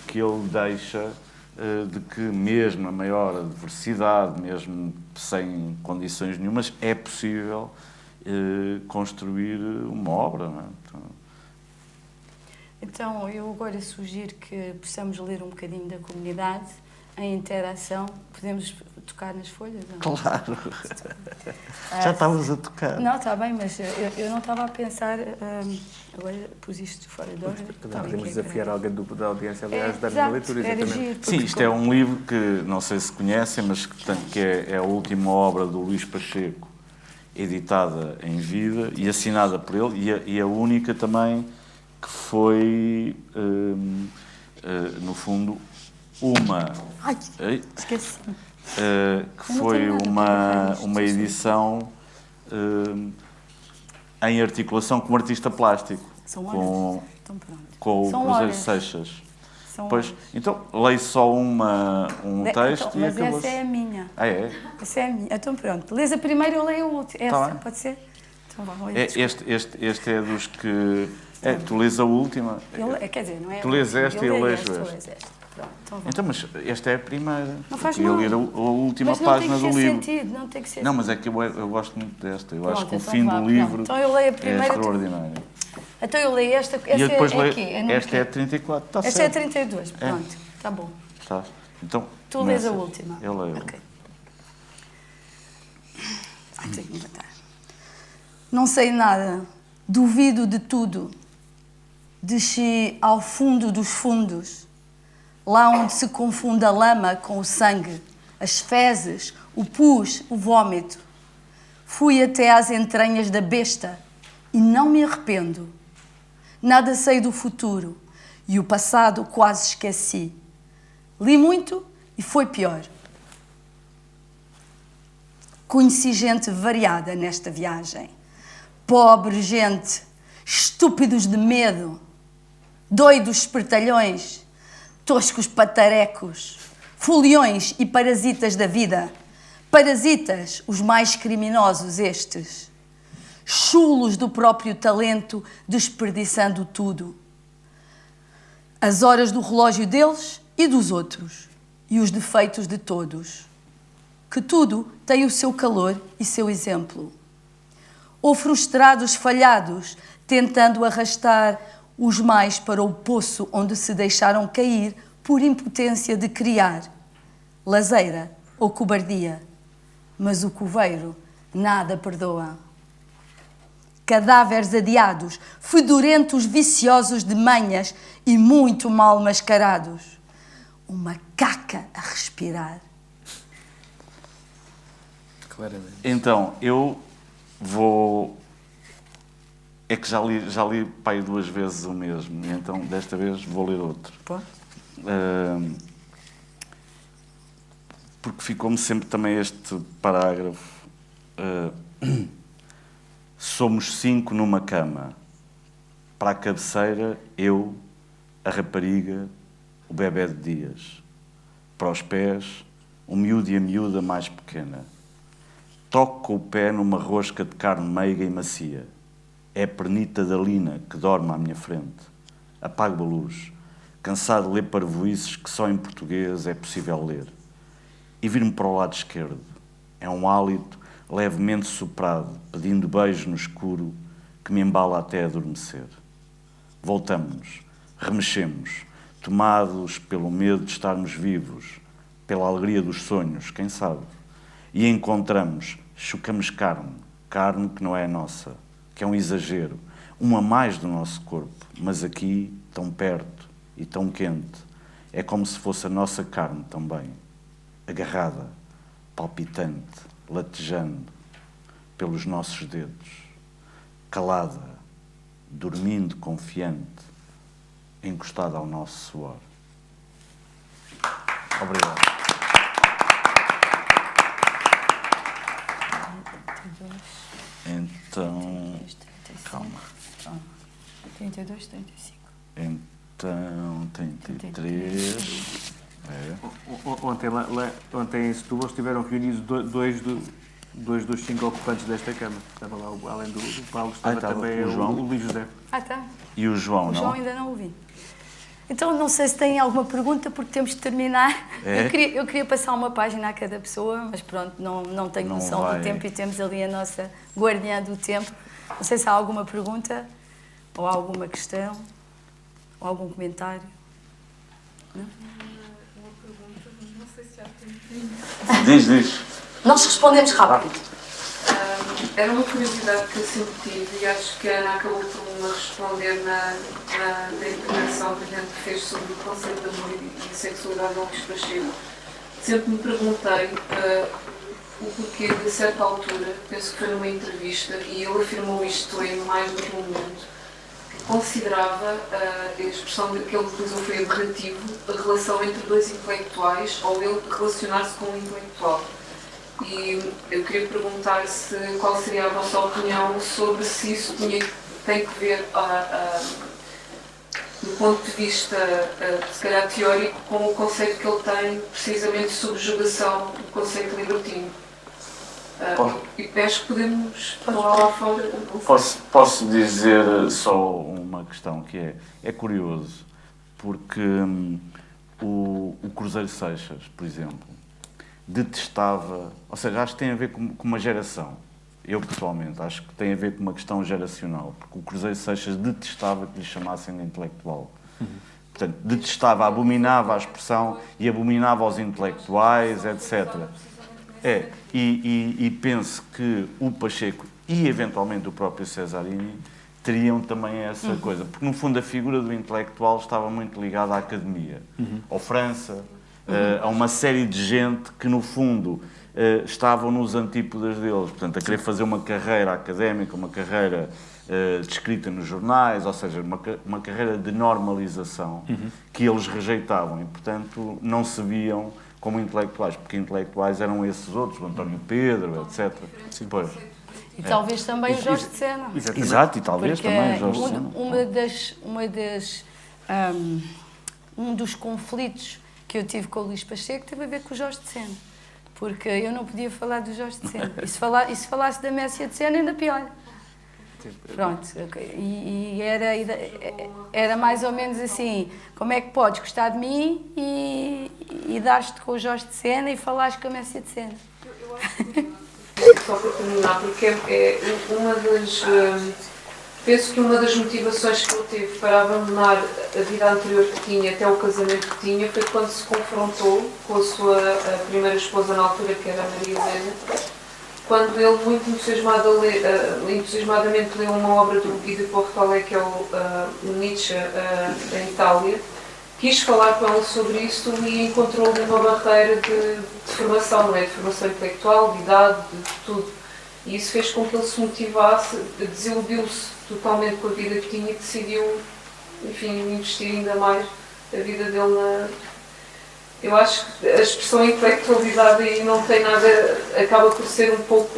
que ele deixa de que mesmo na maior adversidade, mesmo sem condições nenhumas, é possível construir uma obra, não é? Então, eu agora sugiro que possamos ler um bocadinho da comunidade, em interação. Podemos tocar nas folhas? Não? Claro! Já estavas a tocar. Não, está bem, mas eu não estava a pensar... agora pus isto fora de ordem. Podemos desafiar alguém da audiência a ajudar-nos na leitura, exatamente. Sim, isto é um livro que, não sei se conhecem, mas que é a última obra do Luís Pacheco, editada em vida e assinada por ele, e a única também que foi, no fundo, Esqueci. Que foi uma edição em articulação com um artista plástico, com o Cruzeiro Seixas. Pois, então, leio só um texto então, e mas acabou. essa é a minha. Ah, é? Essa é a minha. Então pronto, lês a primeira e eu leio a última. Essa, pode ser? Então vá, olha, este é dos que... tu lês a última. Quer dizer, não é? Tu lês esta e eu leio esta. Pronto, então vá. Então, mas esta é a primeira. Não faz mal. mal. Eu ler a última página do livro. Não tem que ser Não, mas é que eu gosto muito desta. Eu acho que o então fim vá, do livro então eu leio a primeira, é extraordinário. Então eu leio esta. E eu depois leio. Quê? Esta é a 34. Está esta certo. é a 32. Pronto, está bom. Tá. Então, Tu lês a última. Eu leio. Ok. Tenho que matar. Não sei nada, duvido de tudo. Desci ao fundo dos fundos, lá onde se confunde a lama com o sangue, as fezes, o pus, o vômito. Fui até às entranhas da besta e não me arrependo. Nada sei do futuro e o passado quase esqueci. Li muito e foi pior. Conheci gente variada nesta viagem. Pobre gente, estúpidos de medo, doidos espertalhões, toscos patarecos, foliões e parasitas da vida. Parasitas, os mais criminosos estes. Chulos do próprio talento, desperdiçando tudo. As horas do relógio deles e dos outros, e os defeitos de todos. Que tudo tem o seu calor e seu exemplo. Ou frustrados falhados, tentando arrastar os mais para o poço onde se deixaram cair por impotência de criar. Lazeira ou cobardia. Mas o coveiro nada perdoa. Cadáveres adiados, fedorentos viciosos de manhas e muito mal mascarados. Uma caca a respirar. Claramente. Então, eu vou... É que já li para aí 2 vezes o mesmo, e então desta vez vou ler outro. Porque ficou-me sempre também este parágrafo. Somos 5 numa cama. Para a cabeceira, eu, a rapariga, o bebé de dias. Para os pés, o miúdo e a miúda mais pequena. Toco com o pé numa rosca de carne meiga e macia. É a pernita da Lina que dorme à minha frente. Apago a luz, cansado de ler parvoíces que só em português é possível ler. E viro-me para o lado esquerdo. É um hálito levemente soprado, pedindo beijo no escuro, que me embala até adormecer. Voltamos-nos, remexemos, tomados pelo medo de estarmos vivos, pela alegria dos sonhos, quem sabe. E encontramos, chocamos carne que não é nossa, que é um exagero, um a mais do nosso corpo, mas aqui, tão perto e tão quente, é como se fosse a nossa carne também, agarrada, palpitante, latejando pelos nossos dedos, calada, dormindo confiante, encostada ao nosso suor. Obrigado. Então, calma. 32, 35. Então, 33. É. Ontem em Setúbal estiveram reunidos dois dos 5 ocupantes desta Câmara. Estava lá, além do Paulo, estava também o João. o Luís José. Ah, tá. E o João, O não? João ainda não ouvi. Então, não sei se têm alguma pergunta, porque temos de terminar. É? Eu queria passar uma página a cada pessoa, mas pronto, não tenho Não noção vai. do tempo e temos ali a nossa guardiã do tempo. Não sei se há alguma pergunta, ou alguma questão, ou algum comentário. Não? Uma pergunta, mas não sei se já tem. Diz. Nós respondemos rápido. Era uma curiosidade que eu sempre tive e acho que a Ana acabou por me responder na intervenção que a gente fez sobre o conceito de amor e sexualidade ao Luís Pacheco. Sempre me perguntei o porquê de certa altura, penso que foi numa entrevista, e ele afirmou isto em mais de um momento, que considerava, a expressão que ele utilizou foi aberrativo, a relação entre 2 intelectuais, ou ele relacionar-se com um intelectual. E eu queria perguntar qual seria a vossa opinião sobre se isso tem que ver, do ponto de vista, se calhar teórico, com o conceito que ele tem precisamente de subjugação do conceito libertino. E acho que podemos falar lá fora. Posso dizer só uma questão que é curioso, porque o Cruzeiro Seixas, por exemplo, detestava, ou seja, acho que tem a ver com uma geração. Eu, pessoalmente, acho que tem a ver com uma questão geracional, porque o Cruzeiro Seixas detestava que lhe chamassem de intelectual. Portanto, detestava, abominava a expressão e abominava os intelectuais, etc. E penso que o Pacheco e, eventualmente, o próprio Cesarini teriam também essa coisa, porque, no fundo, a figura do intelectual estava muito ligada à academia, ao França, a uma série de gente que, no fundo, estavam nos antípodas deles. Portanto, a querer fazer uma carreira académica, uma carreira descrita nos jornais, ou seja, uma carreira de normalização que eles rejeitavam e, portanto, não se viam como intelectuais, porque intelectuais eram esses outros, o António Pedro, etc. Pois. E talvez também o Jorge de Sena. Exato, e talvez Porque também o Jorge de Sena. Um dos conflitos que eu tive com o Luís Pacheco teve a ver com o Jorge de Sena. Porque eu não podia falar do Jorge de Sena. E se falasse da Messia de Sena, ainda pior. Pronto. E era mais ou menos assim, como é que podes gostar de mim e dar-te com o Jorge de Sena e falares com a Messia de Sena? Só para terminar, porque é uma das... penso que uma das motivações que ele teve para abandonar a vida anterior que tinha, até o casamento que tinha, foi quando se confrontou com a sua primeira esposa na altura, que era a Maria Helena, quando ele, muito entusiasmadamente leu uma obra do Guido Portolé, que é o Nietzsche, em Itália, quis falar com ela sobre isso e encontrou-lhe uma barreira de formação, não é? De formação intelectual, de idade, de tudo. E isso fez com que ele se motivasse, desiludiu-se totalmente com a vida que tinha e decidiu, enfim, investir ainda mais a vida dele na... Eu acho que a expressão intelectualidade aí não tem nada, acaba por ser um pouco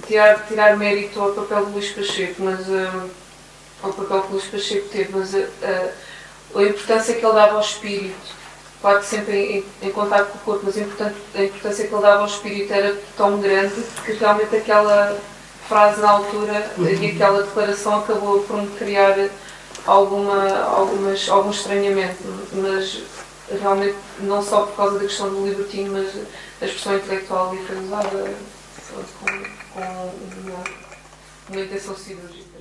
tirar mérito ao papel de Luís Pacheco, mas ao papel que Luís Pacheco teve, mas a importância que ele dava ao espírito, claro que sempre em contato com o corpo, mas a importância que ele dava ao espírito era tão grande que realmente aquela frase na altura e aquela declaração acabou por me criar algum estranhamento, mas realmente não só por causa da questão do libertino, mas a expressão intelectual ali foi usada com uma intenção cirúrgica.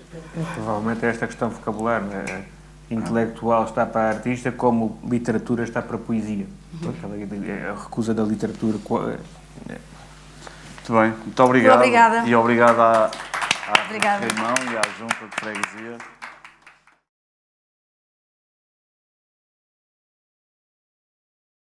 Provavelmente é esta questão vocabular, né? Intelectual está para a artista como literatura está para a poesia. A recusa da literatura. Muito bem, muito obrigado. Obrigada. E obrigado à Obrigada. Irmão e à Junta de Freguesia.